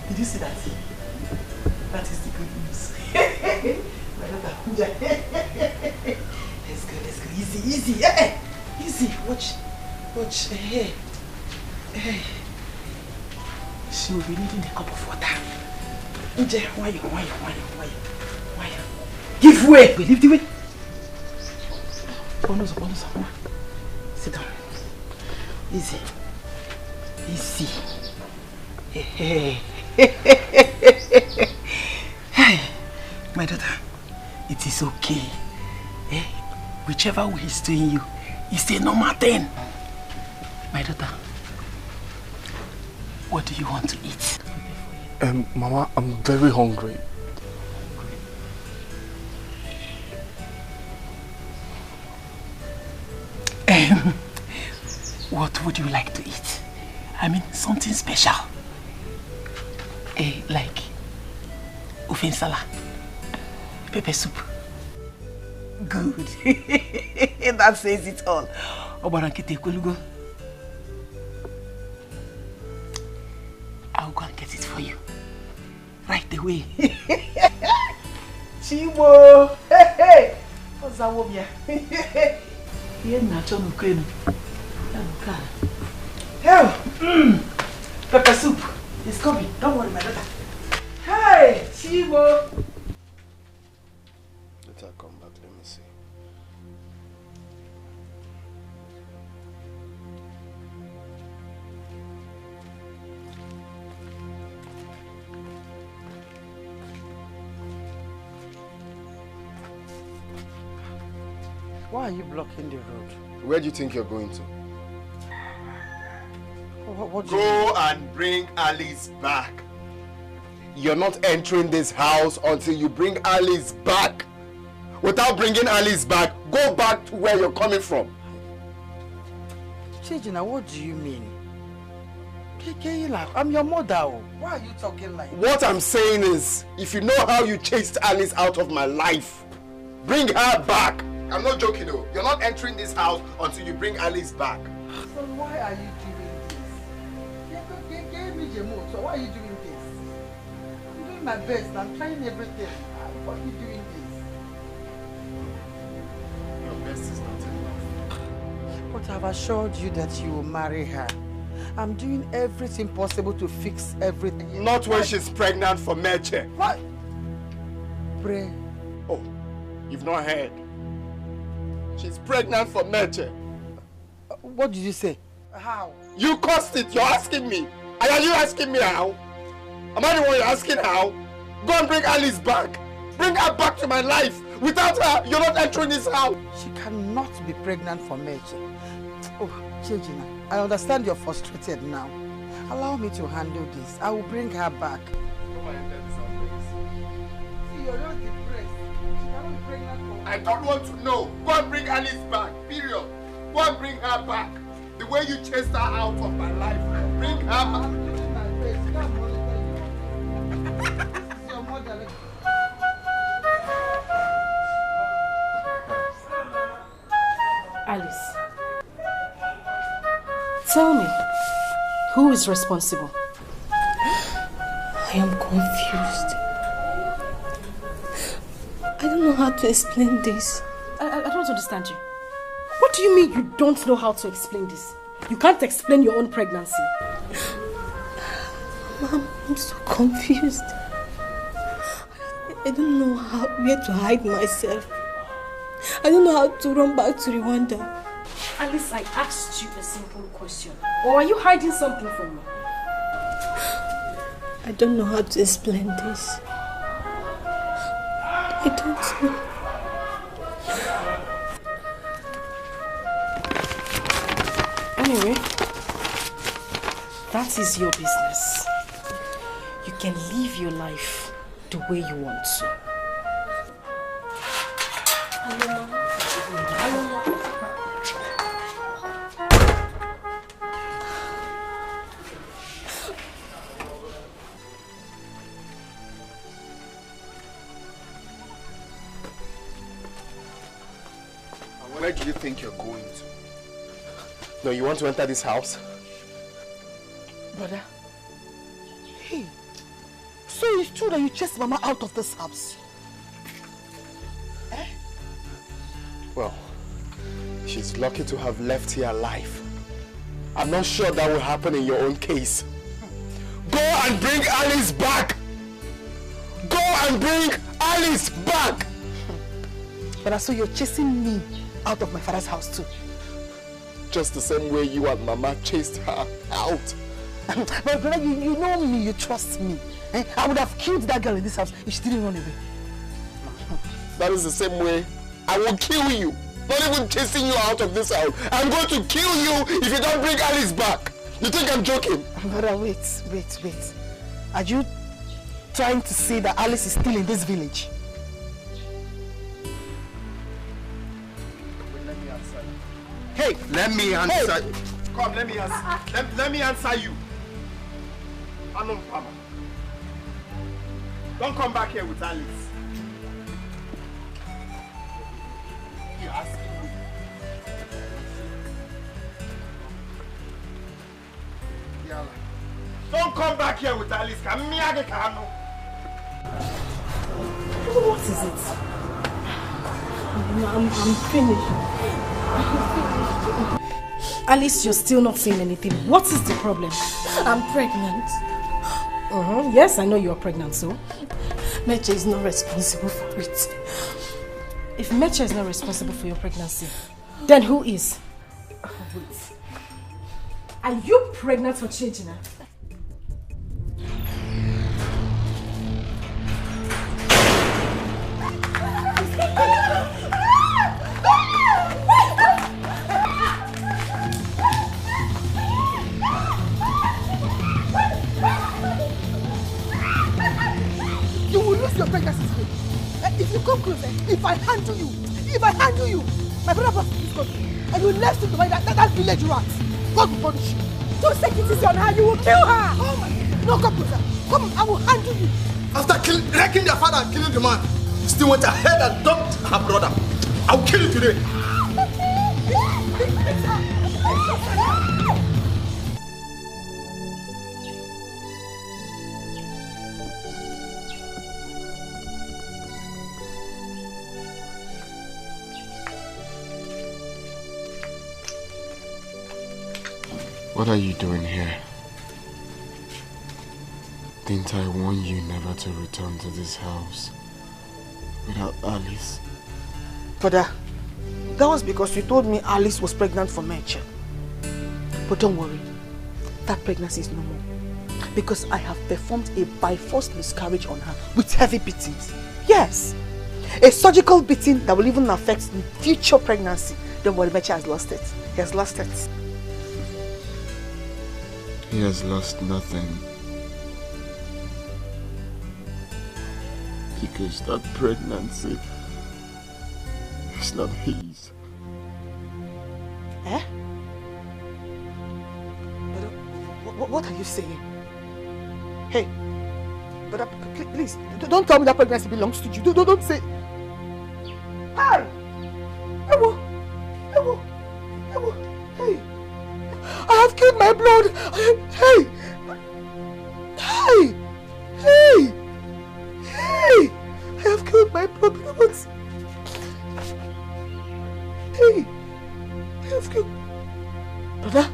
Did you see that? That is the good news. Let's go. Easy. Hey, easy. Watch. Hey. She will be needing a cup of water. Why? Give way. Leave the way. Bonus. Sit down. Easy. Hey. My daughter, it is okay. Whichever way he's doing you, it's a normal thing. My daughter, what do you want to eat? Mama, I'm very hungry. What would you like to eat? I mean, something special. Like ufensala, pepper soup. Good. That says it all. Obarankete kulugo. I'll go and get it for you. Right away. Chibo. Hey. What's that one here? Here na chono kwenu. Hell. Pepper soup is coming. Don't worry, my daughter. Hey, Chibo. Let her come back. Let me see. Why are you blocking the road? Where do you think you're going to? What Go and bring Alice back. You're not entering this house until you bring Alice back. Without bringing Alice back, go back to where you're coming from. Chejina, what do you mean? I'm your mother. Why are you talking like that? What I'm saying is, if you know how you chased Alice out of my life, bring her back. I'm not joking though. You're not entering this house until you bring Alice back. So why are you doing this? So why are you doing this? I'm doing my best. I'm trying everything. Why are you doing this? Your best is not enough. But I've assured you that you will marry her. I'm doing everything possible to fix everything. Not when she's pregnant for Meche. What? Pray. Oh, you've not heard. She's pregnant for Meche. What did you say? How? You caused it. You're asking me. And are you asking me how? Am I the one you're asking how? Go and bring Alice back. Bring her back to my life. Without her, you're not entering this house. She cannot be pregnant for Meche. Oh, Chejina, I understand you're frustrated now. Allow me to handle this. I will bring her back. See, you're not depressed. She cannot be pregnant for... I don't want to know. Go and bring Alice back. Period. Go and bring her back. The way you chased her out of my life. Bring her back. I'm doing my best. Come on, this is your mother. Alice, tell me, who is responsible? I am confused. I don't know how to explain this. I don't understand you. What do you mean you don't know how to explain this? You can't explain your own pregnancy. Mom, I'm so confused. I don't know where to hide myself. I don't know how to run back to Rwanda. Alice, I asked you a simple question. Or are you hiding something from me? I don't know how to explain this. I don't know. Anyway, that is your business. You can live your life the way you want to. Where do you think you're going to? No, you want to enter this house? Brother. Hey. So it's true that you chased Mama out of this house? Eh? Well, she's lucky to have left here alive. I'm not sure that will happen in your own case. Go and bring Alice back! Go and bring Alice back! But so you're chasing me out of my father's house too? Just the same way you and Mama chased her out. But brother, you know me, you trust me. Eh? I would have killed that girl in this house if she didn't run away. That is the same way I will kill you. Not even chasing you out of this house. I'm going to kill you if you don't bring Alice back. You think I'm joking? Brother, wait. Are you trying to say that Alice is still in this village? Hey, let me answer. Hey. Come, let me answer. Let me answer you. Anon Pama. Don't come back here with Alice. You asking me? Yala. Don't come back here with Alice. What is it? I'm finished. Alice, you're still not saying anything. What is the problem? I'm pregnant. Yes, I know you're pregnant, so? Meche is not responsible for it. If Meche is not responsible for your pregnancy, then who is? Wait. Are you pregnant for Chejina? You will lose your pregnancy today. If you come closer, if I handle you, my brother brought this country, and you left him to buy that village rat. God will punish you. Don't take it easy on her, you will kill her. Oh my God. No, come closer. Come, I will handle you. After wrecking their father and killing the man, you still went ahead and dumped her brother. I will kill you today. What are you doing here? Didn't I warn you never to return to this house without Alice? Father, that was because you told me Alice was pregnant for Meche. But don't worry, that pregnancy is no more. Because I have performed a by-force miscarriage on her with heavy beatings. Yes, a surgical beating that will even affect future pregnancy. Don't worry, Meche has lost it. He has lost it. He has lost nothing. Because that pregnancy is not his. Eh? But what are you saying? Hey, but please, don't tell me that pregnancy belongs to you. Don't say. Hey! Ewo! Hey! I have killed my blood! Hey! I have killed my blood. Hey! I have killed... Brother?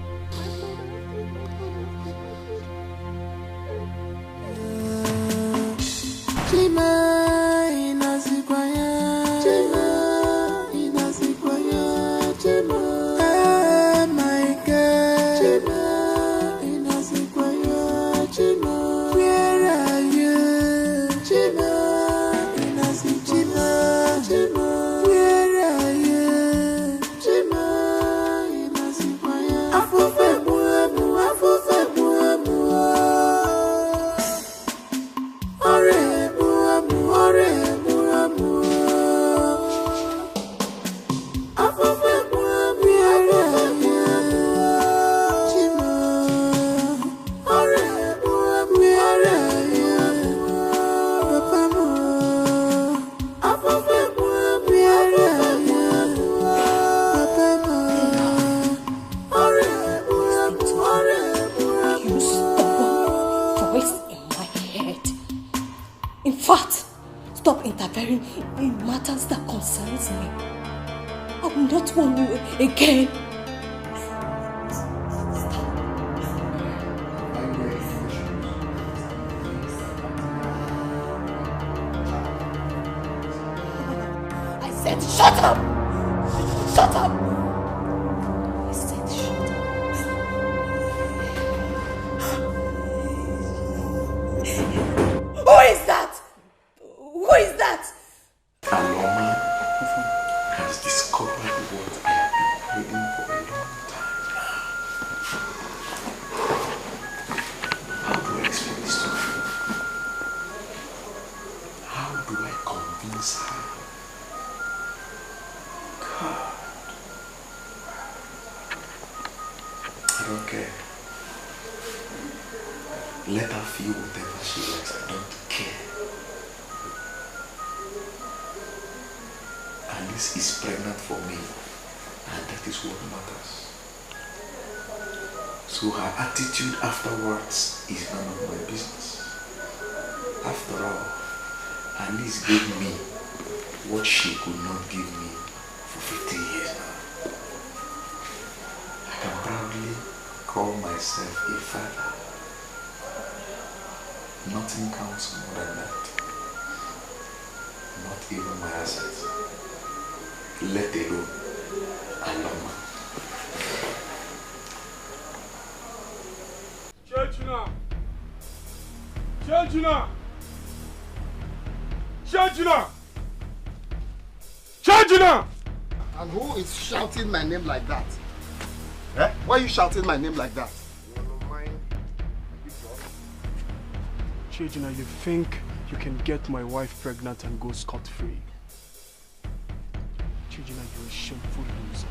In matters that concerns me. I will not warn you again. I said shut up! Shut up! I said shut up. Who is that? Who is that? Aloma has discovered what I have been waiting for a long time now. How do I explain this to her? How do I convince her? God. I don't care. Let her feel whatever she likes. I don't care. Alice is pregnant for me, and that is what matters. So her attitude afterwards is none of my business. After all, Alice gave me what she could not give me for 15 years now. I can proudly call myself a father. Nothing counts more than that. Not even my assets. Let alone Aloma. Chejina! Chejina! Chejina! Chejina! And who is shouting my name like that? Eh? Why are you shouting my name like that? Chejina, you think you can get my wife pregnant and go scot-free? Chejina, you're a shameful loser.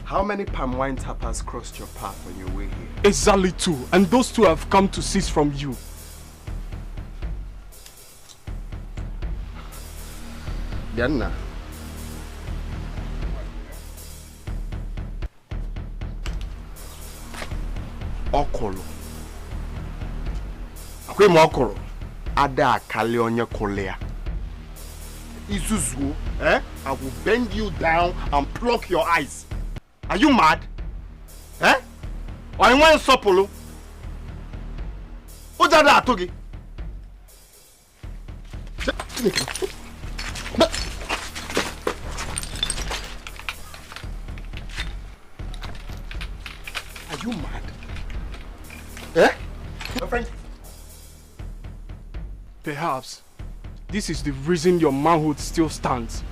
How many palm wine tappers crossed your path on your way here? Exactly 2, and those 2 have come to cease from you. Diana. Okolo. Akwem okolo. Ada akali onye kolea. Isuzu, eh? I will bend you down and pluck your eyes. Are you mad? Eh? Or you want sopolo? Ojada atogi. Are you mad? Eh? My friend? Perhaps this is the reason your manhood still stands.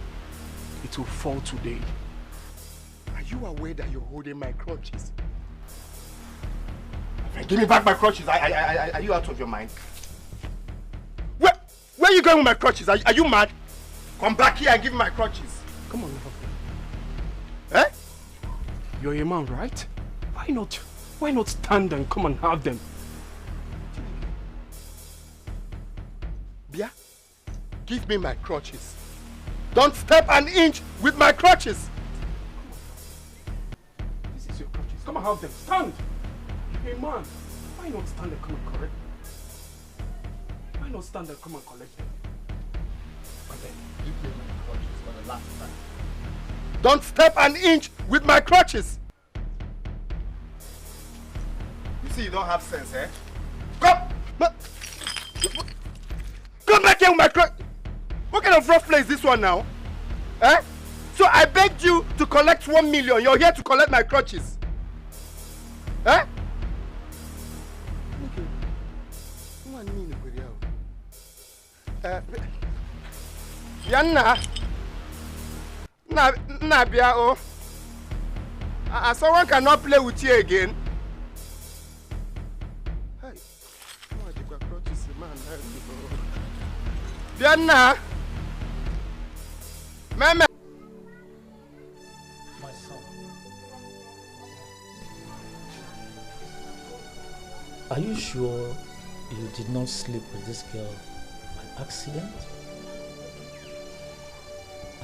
It will fall today. Are you aware that you're holding my crutches? Give me back my crutches. Are you out of your mind? Where are you going with my crutches? Are you mad? Come back here and give me my crutches. Come on, Eh? You're a man, right? Why not stand and come and have them? Bia, give me my crutches. Don't step an inch with my crutches. This is your crutches. Come and have them. Stand! You're a man. Why not stand and come and correct them? Why not stand and come and collect them? Okay, give me my crutches for the last time. Don't step an inch with my crutches. You see, you don't have sense, eh? Come back here with my crutch. What kind of rough play is this one now? Eh? So I begged you to collect 1 million. You're here to collect my crutches. Eh? Yanna. Nabia, oh. Someone cannot play with you again. Yanna. Mama. My son. Are you sure you did not sleep with this girl by accident?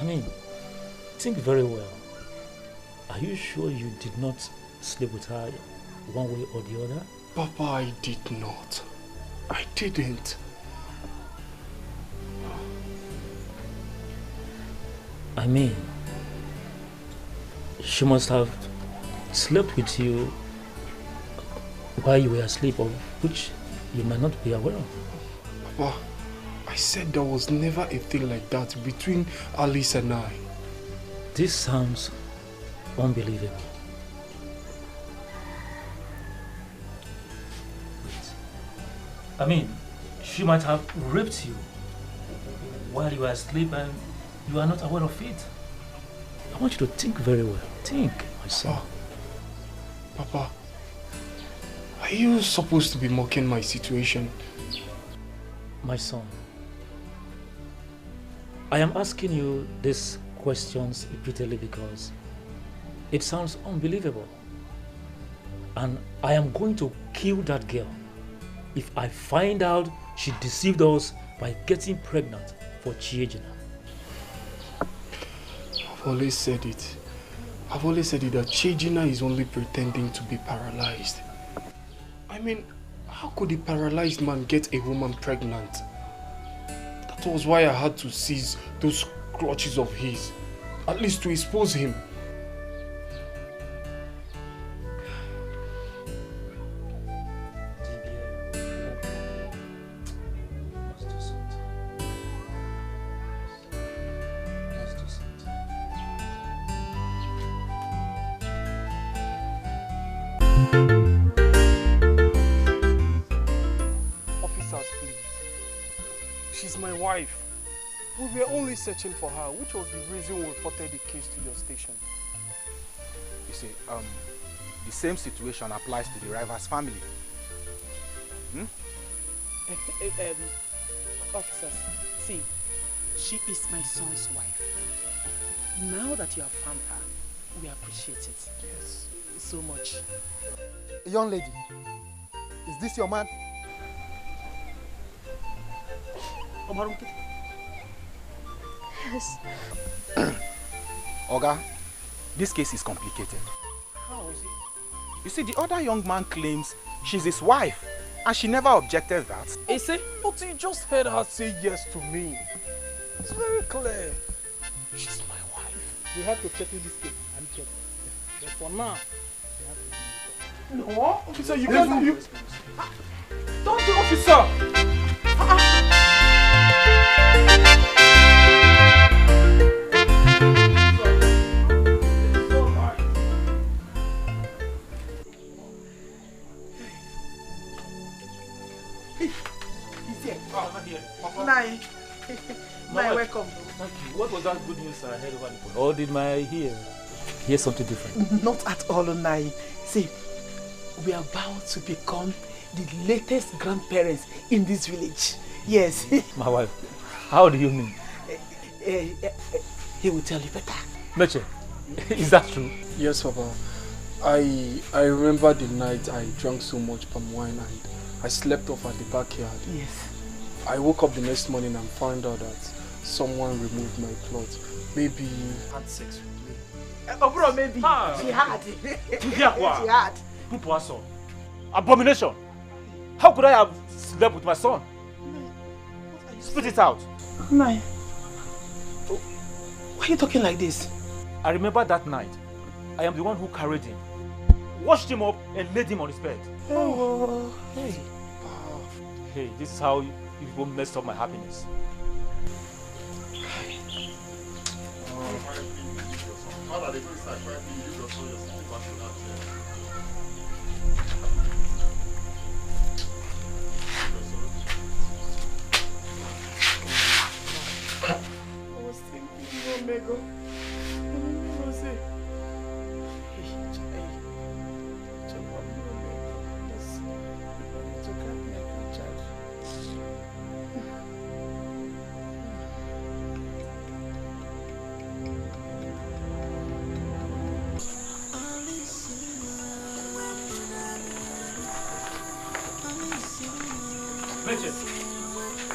I mean, think very well. Are you sure you did not sleep with her one way or the other? Papa, I did not. I didn't. I mean, she must have slept with you while you were asleep, of which you might not be aware of. Papa, I said there was never a thing like that between Alice and I. This sounds unbelievable. I mean, she might have raped you while you were asleep and you are not aware of it. I want you to think very well. Think, my son. Papa, are you supposed to be mocking my situation? My son, I am asking you these questions repeatedly because it sounds unbelievable. And I am going to kill that girl if I find out she deceived us by getting pregnant for Chiejina. I've always said it. I've always said it that Chiejina is only pretending to be paralyzed. I mean, how could a paralyzed man get a woman pregnant? That was why I had to seize those clutches of his At least to expose him. Officers, please. She's my wife. We were only searching for her, which was the reason we reported the case to your station. You see, the same situation applies to the rival's family. Hmm? Officers, see, she is my son's wife. Now that you have found her, we appreciate it. Yes, so much. Young lady, is this your man? Yes. Oga, this case is complicated. How is it? You see, the other young man claims she's his wife, and she never objected that. Is it? But you just heard her say yes to me. It's very clear. She's my wife. We have to settle this case and check. But for now, we have to... No, officer, you can't do. Don't do, officer. Nai. Nai, welcome. Thank you. What was that good news I heard over the phone? Or did my hear something different? Not at all, Nai. See, we are about to become the latest grandparents in this village. Yes. My wife. How do you mean? He will tell you better. Meche, is that true? Yes, Papa. I remember the night I drank so much palm wine and I slept off at the backyard. Yes. I woke up the next morning and found out that someone removed my clothes. Maybe had sex with me. Oh, bro, maybe. She had. She had. Abomination! How could I have slept with my son? Spit it out. Nai. Why are you talking like this? I remember that night. I am the one who carried him, washed him up and laid him on his bed. Oh, hey. Hey, this is how you people messed up my happiness. I was thinking, Omega.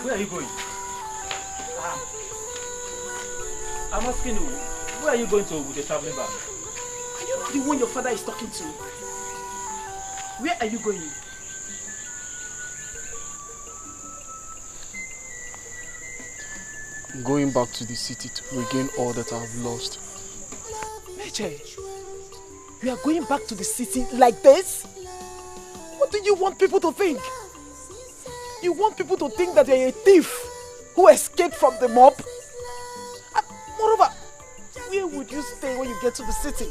Where are you going? I'm asking you, where are you going to with the traveling bag? Are you not the one your father is talking to? Where are you going? I'm going back to the city to regain all that I've lost. Meche, you are going back to the city like this? What do you want people to think? You want people to think that you're a thief who escaped from the mob? And moreover, where would you stay when you get to the city?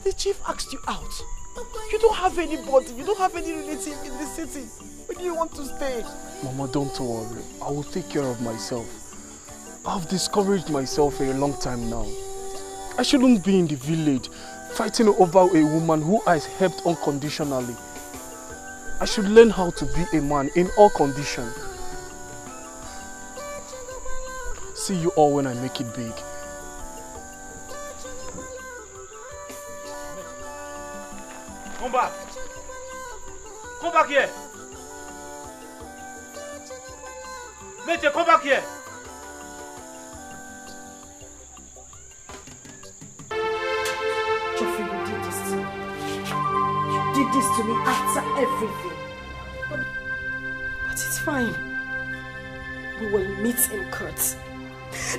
The chief asked you out. You don't have anybody, you don't have any relative in the city. Where do you want to stay? Mama, don't worry. I will take care of myself. I've discouraged myself for a long time now. I shouldn't be in the village fighting over a woman who I helped unconditionally. I should learn how to be a man in all conditions. See you all when I make it big. Come back! Come back here! Meche, come back here! Geoffrey, you did this to me. You did this to me after everything. But it's fine. We will meet in court.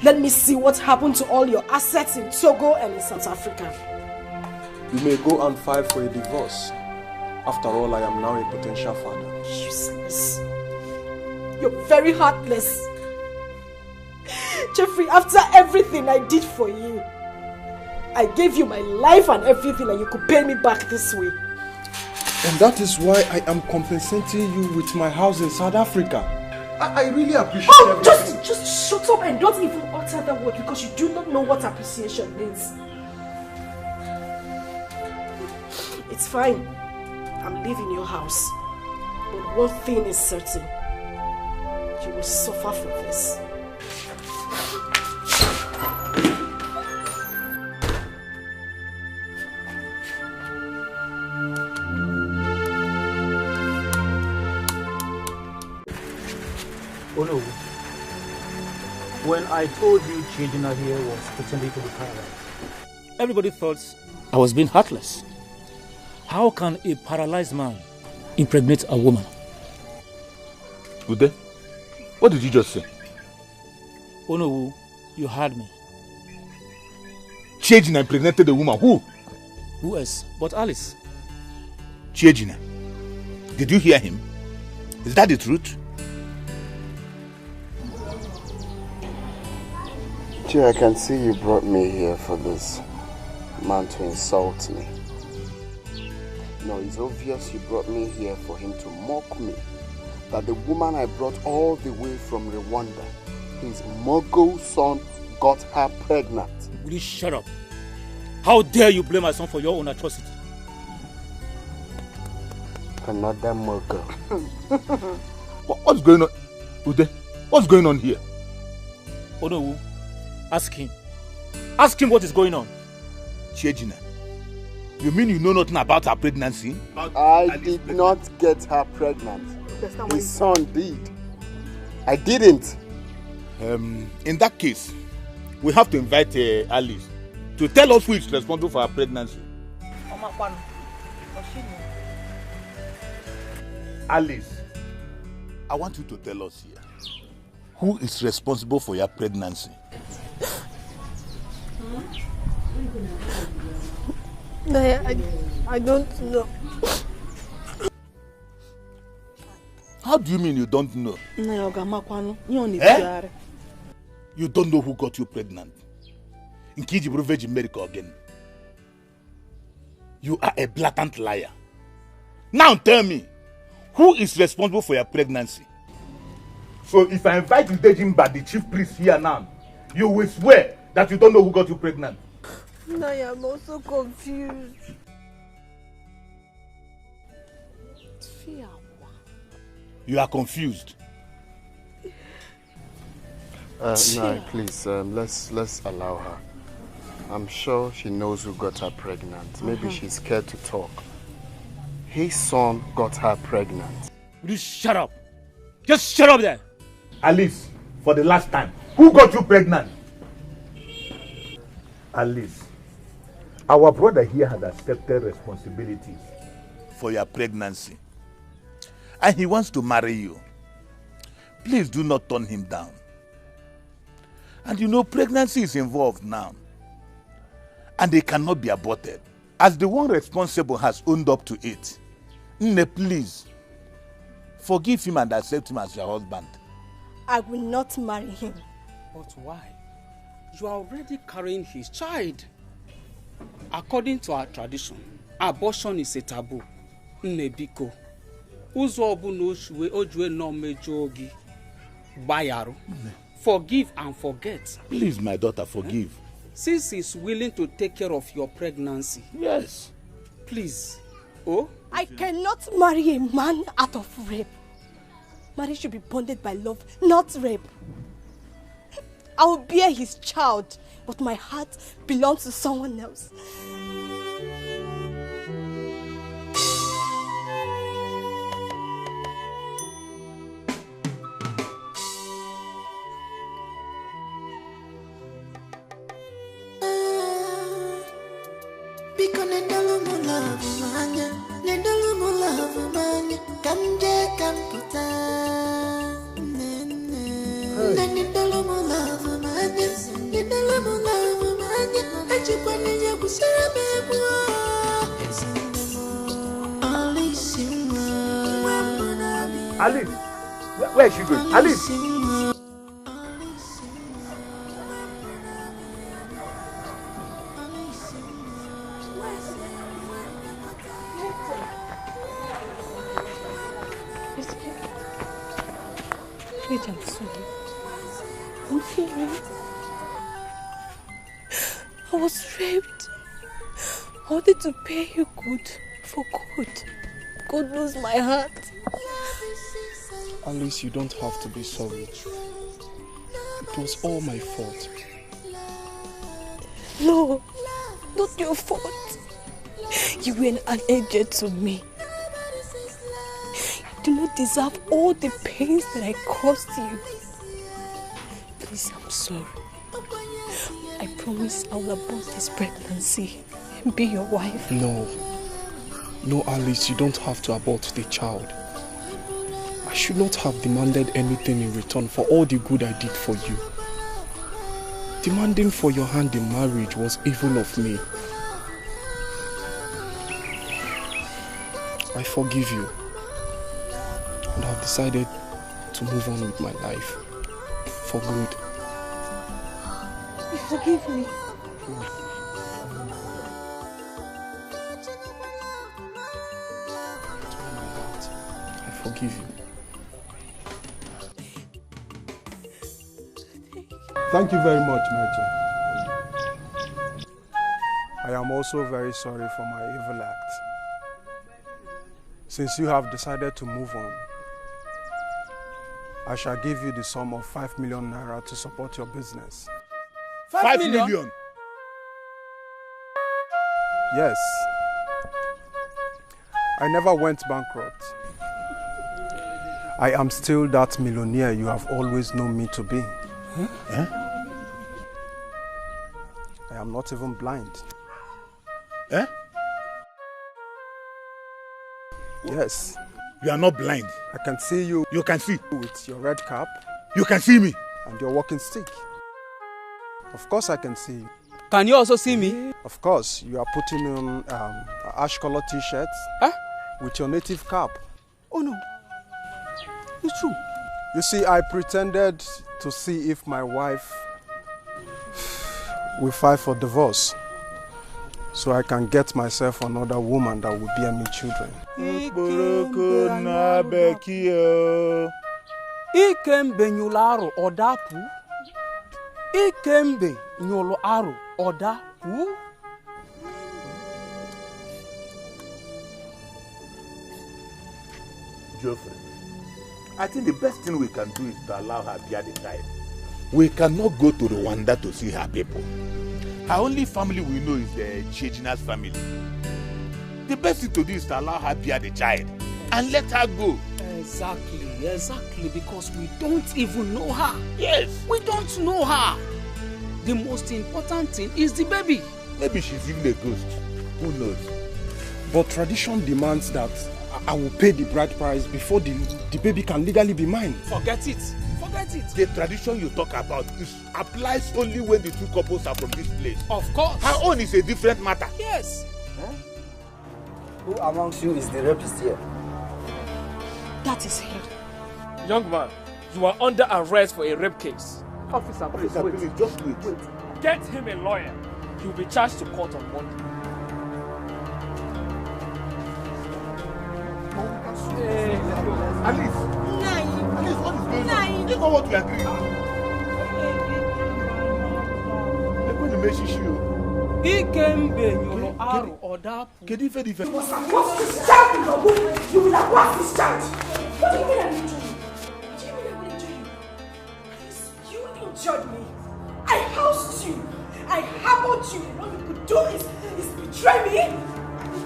Let me see what happened to all your assets in Togo and in South Africa. You may go and file for a divorce. After all, I am now a potential father. Useless. You're very heartless. Jeffrey, after everything I did for you, I gave you my life and everything, and you could pay me back this way. And that is why I am compensating you with my house in South Africa. I really appreciate everything. Just shut up and don't even utter that word, because you do not know what appreciation means. It's fine. I'm leaving your house. But one thing is certain. You will suffer for this. Oh no. When I told you Chidina here was pretending to be paralyzed, everybody thought I was being heartless. How can a paralyzed man impregnate a woman? Ude, what did you just say? Oh no, you heard me. Chidina impregnated a woman. Who? Who else but Alice? Chidina. Did you hear him? Is that the truth? Jay, I can see you brought me here for this man to insult me. No, it's obvious you brought me here for him to mock me. That the woman I brought all the way from Rwanda, his Mogo son, got her pregnant. Will you shut up? How dare you blame my son for your own atrocity? Another Mogo. What's going on? Ude, what's going on here? Oh no. Ask him. Ask him what is going on. Chidina, you mean you know nothing about her pregnancy? I did not get her pregnant. His son did. I didn't. In that case, we have to invite Alice to tell us who is responsible for her pregnancy. Alice, I want you to tell us here. Who is responsible for your pregnancy? I don't know. How do you mean you don't know? Eh? You don't know who got you pregnant. In Kijiburu Virgin America again. You are a blatant liar. Now tell me, who is responsible for your pregnancy? So if I invite Udejimba, the chief priest here now, you will swear that you don't know who got you pregnant. I am also confused. You are confused. No, please, let's allow her. I'm sure she knows who got her pregnant. Maybe she's scared to talk. His son got her pregnant. Will you shut up? Just shut up there. Alice, for the last time, who got you pregnant? Alice, our brother here has accepted responsibilities for your pregnancy. And he wants to marry you. Please do not turn him down. And you know, pregnancy is involved now. And they cannot be aborted. As the one responsible has owned up to it, Nne, please, forgive him and accept him as your husband. I will not marry him. But why? You are already carrying his child. According to our tradition, abortion is a taboo. Nne biko. Ụzọ ọbụla ojue no mejo gị gbayarụ. Forgive and forget. Please, my daughter, forgive. Since he's willing to take care of your pregnancy. Yes. Please. Oh? I cannot marry a man out of rape. Marriage should be bonded by love, not rape. I will bear his child, but my heart belongs to someone else. Alice, where is she going? Alice! Wait, I'm sorry. I'm sorry. I was raped. I wanted to pay you good for good. God knows my heart. Alice, you don't have to be sorry. It was all my fault. No, not your fault. You were an angel to me. You do not deserve all the pains that I caused you. Please, I'm sorry. I promise I will abort this pregnancy and be your wife. No. No, Alice, you don't have to abort the child. I should not have demanded anything in return for all the good I did for you. Demanding for your hand in marriage was evil of me. I forgive you. And I've decided to move on with my life. For good. You forgive me? I forgive you. Thank you very much, Merchant. I am also very sorry for my evil act. Since you have decided to move on, I shall give you the sum of 5 million naira to support your business. 5 million? Yes. I never went bankrupt. I am still that millionaire you have always known me to be. Huh? Huh? I am not even blind. Eh? Yes. You are not blind. I can see you. You can see. With your red cap. You can see me. And your walking stick. Of course I can see you. Can you also see me? Of course. You are putting on ash color t-shirt. Huh? With your native cap. Oh no. It's true. You see, I pretended to see if my wife will file for divorce, so I can get myself another woman that will bear me children. Ikembe nyularu odapu. Ikembe nyularu odapu. Geoffrey, I think the best thing we can do is to allow her bear the child. We cannot go to Rwanda to see her people. Her only family we know is the Chejina's family. The best thing to do is to allow her bear the child and let her go. Exactly, because we don't even know her. Yes. We don't know her. The most important thing is the baby. Maybe she's even a ghost. Who knows? But tradition demands that I will pay the bride price before the baby can legally be mine. Forget it. Forget it. The tradition you talk about applies only when the two couples are from this place. Of course. Her own is a different matter. Yes. Huh? Who amongst you is the rapist here? That is him. Young man, you are under arrest for a rape case. Officer, please wait. Please, just wait. Get him a lawyer. He will be charged to court on Monday. Alice! Alice, what is going on? You know what we agree on? Let me make sure. Ikembe nyolo aru odapu. Can you very You must abort this child in your womb. You will abort this child. What do you mean I will injure you? What do you mean I will injure you? You injured me. I housed you. I harbored you. And all you could do is betray me.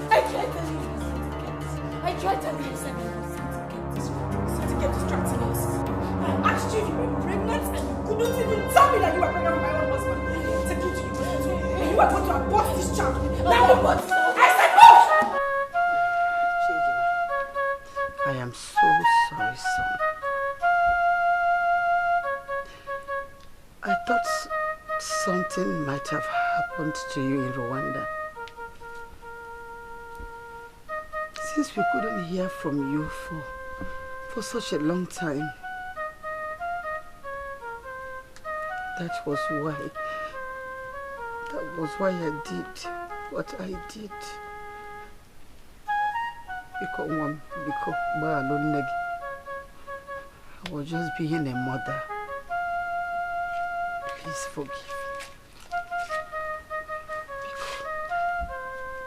I tried telling you I tried telling you to get distracted us. I asked you if you were pregnant and you couldn't even tell me that you were pregnant with my own husband. Take you to you. And you are going to abort this child. Now abort. I said no! I am so sorry, son. I thought have happened to you in Rwanda. Since we couldn't hear from you for such a long time, that was why I did what I did. I was just being a mother. Please forgive me.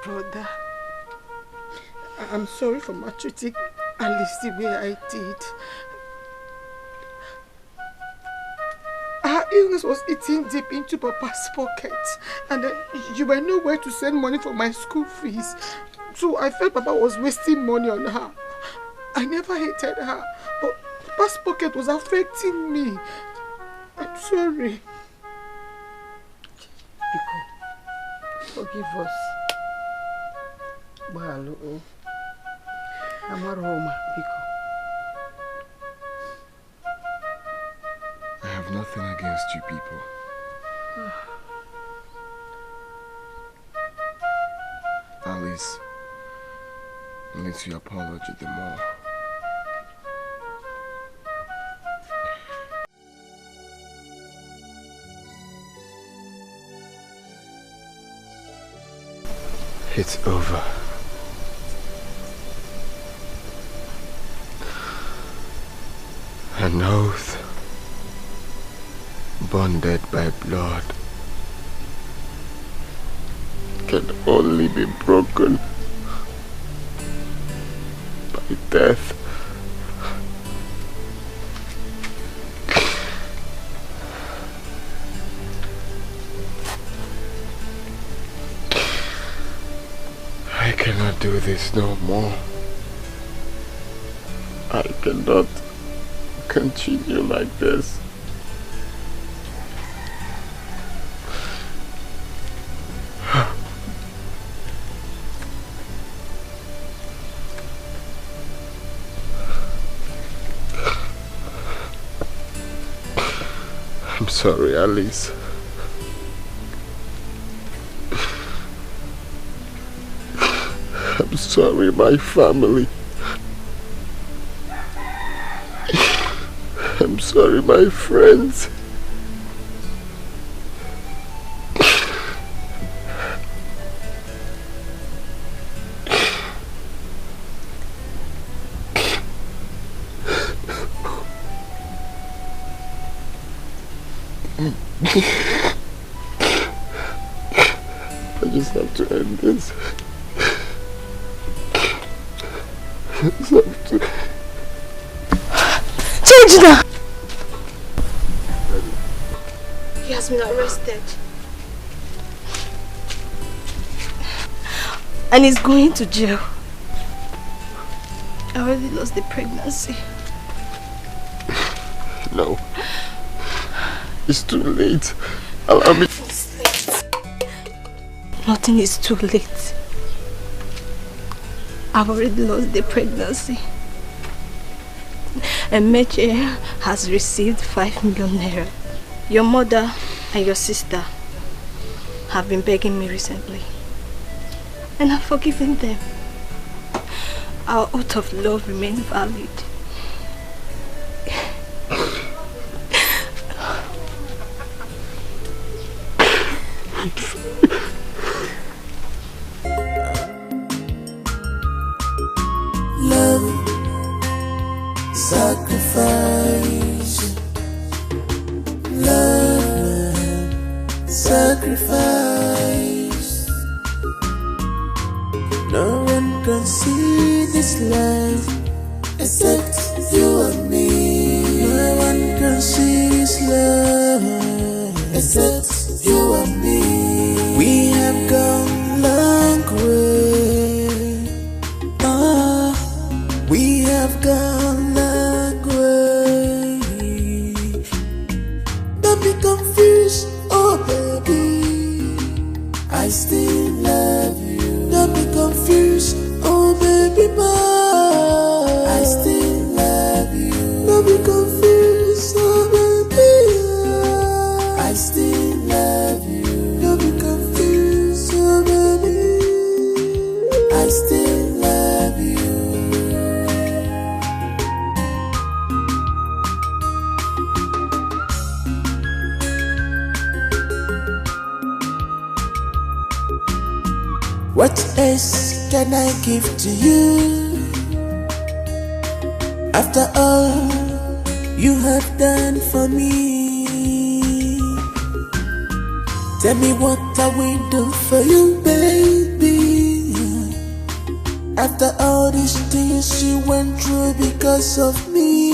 Brother, I'm sorry for maltreating Alice the way I did. Her illness was eating deep into Papa's pocket, and you were nowhere to send money for my school fees. So I felt Papa was wasting money on her. I never hated her, but Papa's pocket was affecting me. I'm sorry. Biko, forgive us. Balo, Amaroma, Biko. I have nothing against you people. Alice needs your apology the more. It's over. An oath bonded by blood can only be broken by death. I cannot do this no more. I cannot continue like this. I'm sorry, Alice. I'm sorry, my family. I'm sorry, my friends. I just have to end this. I just have to... Chejina! He has been arrested. And he's going to jail. I already lost the pregnancy. No. It's too late. Allow me. It's late. Nothing is too late. I've already lost the pregnancy. And Meche has received 5 million naira. Your mother and your sister have been begging me recently. And I've forgiven them. Our oath of love remains valid. Love, sacrifice. Love, sacrifice. No one can see this life except you and me. No one can see this love except you and me. We have gone long way. We have gone long way. Don't be confused, oh baby, I still love you. Don't be confused, oh baby, I still love you. Don't be confused, oh baby, I still love you. Don't be What else can I give to you? After all you have done for me, tell me what I will do for you, baby. After all these things you went through because of me.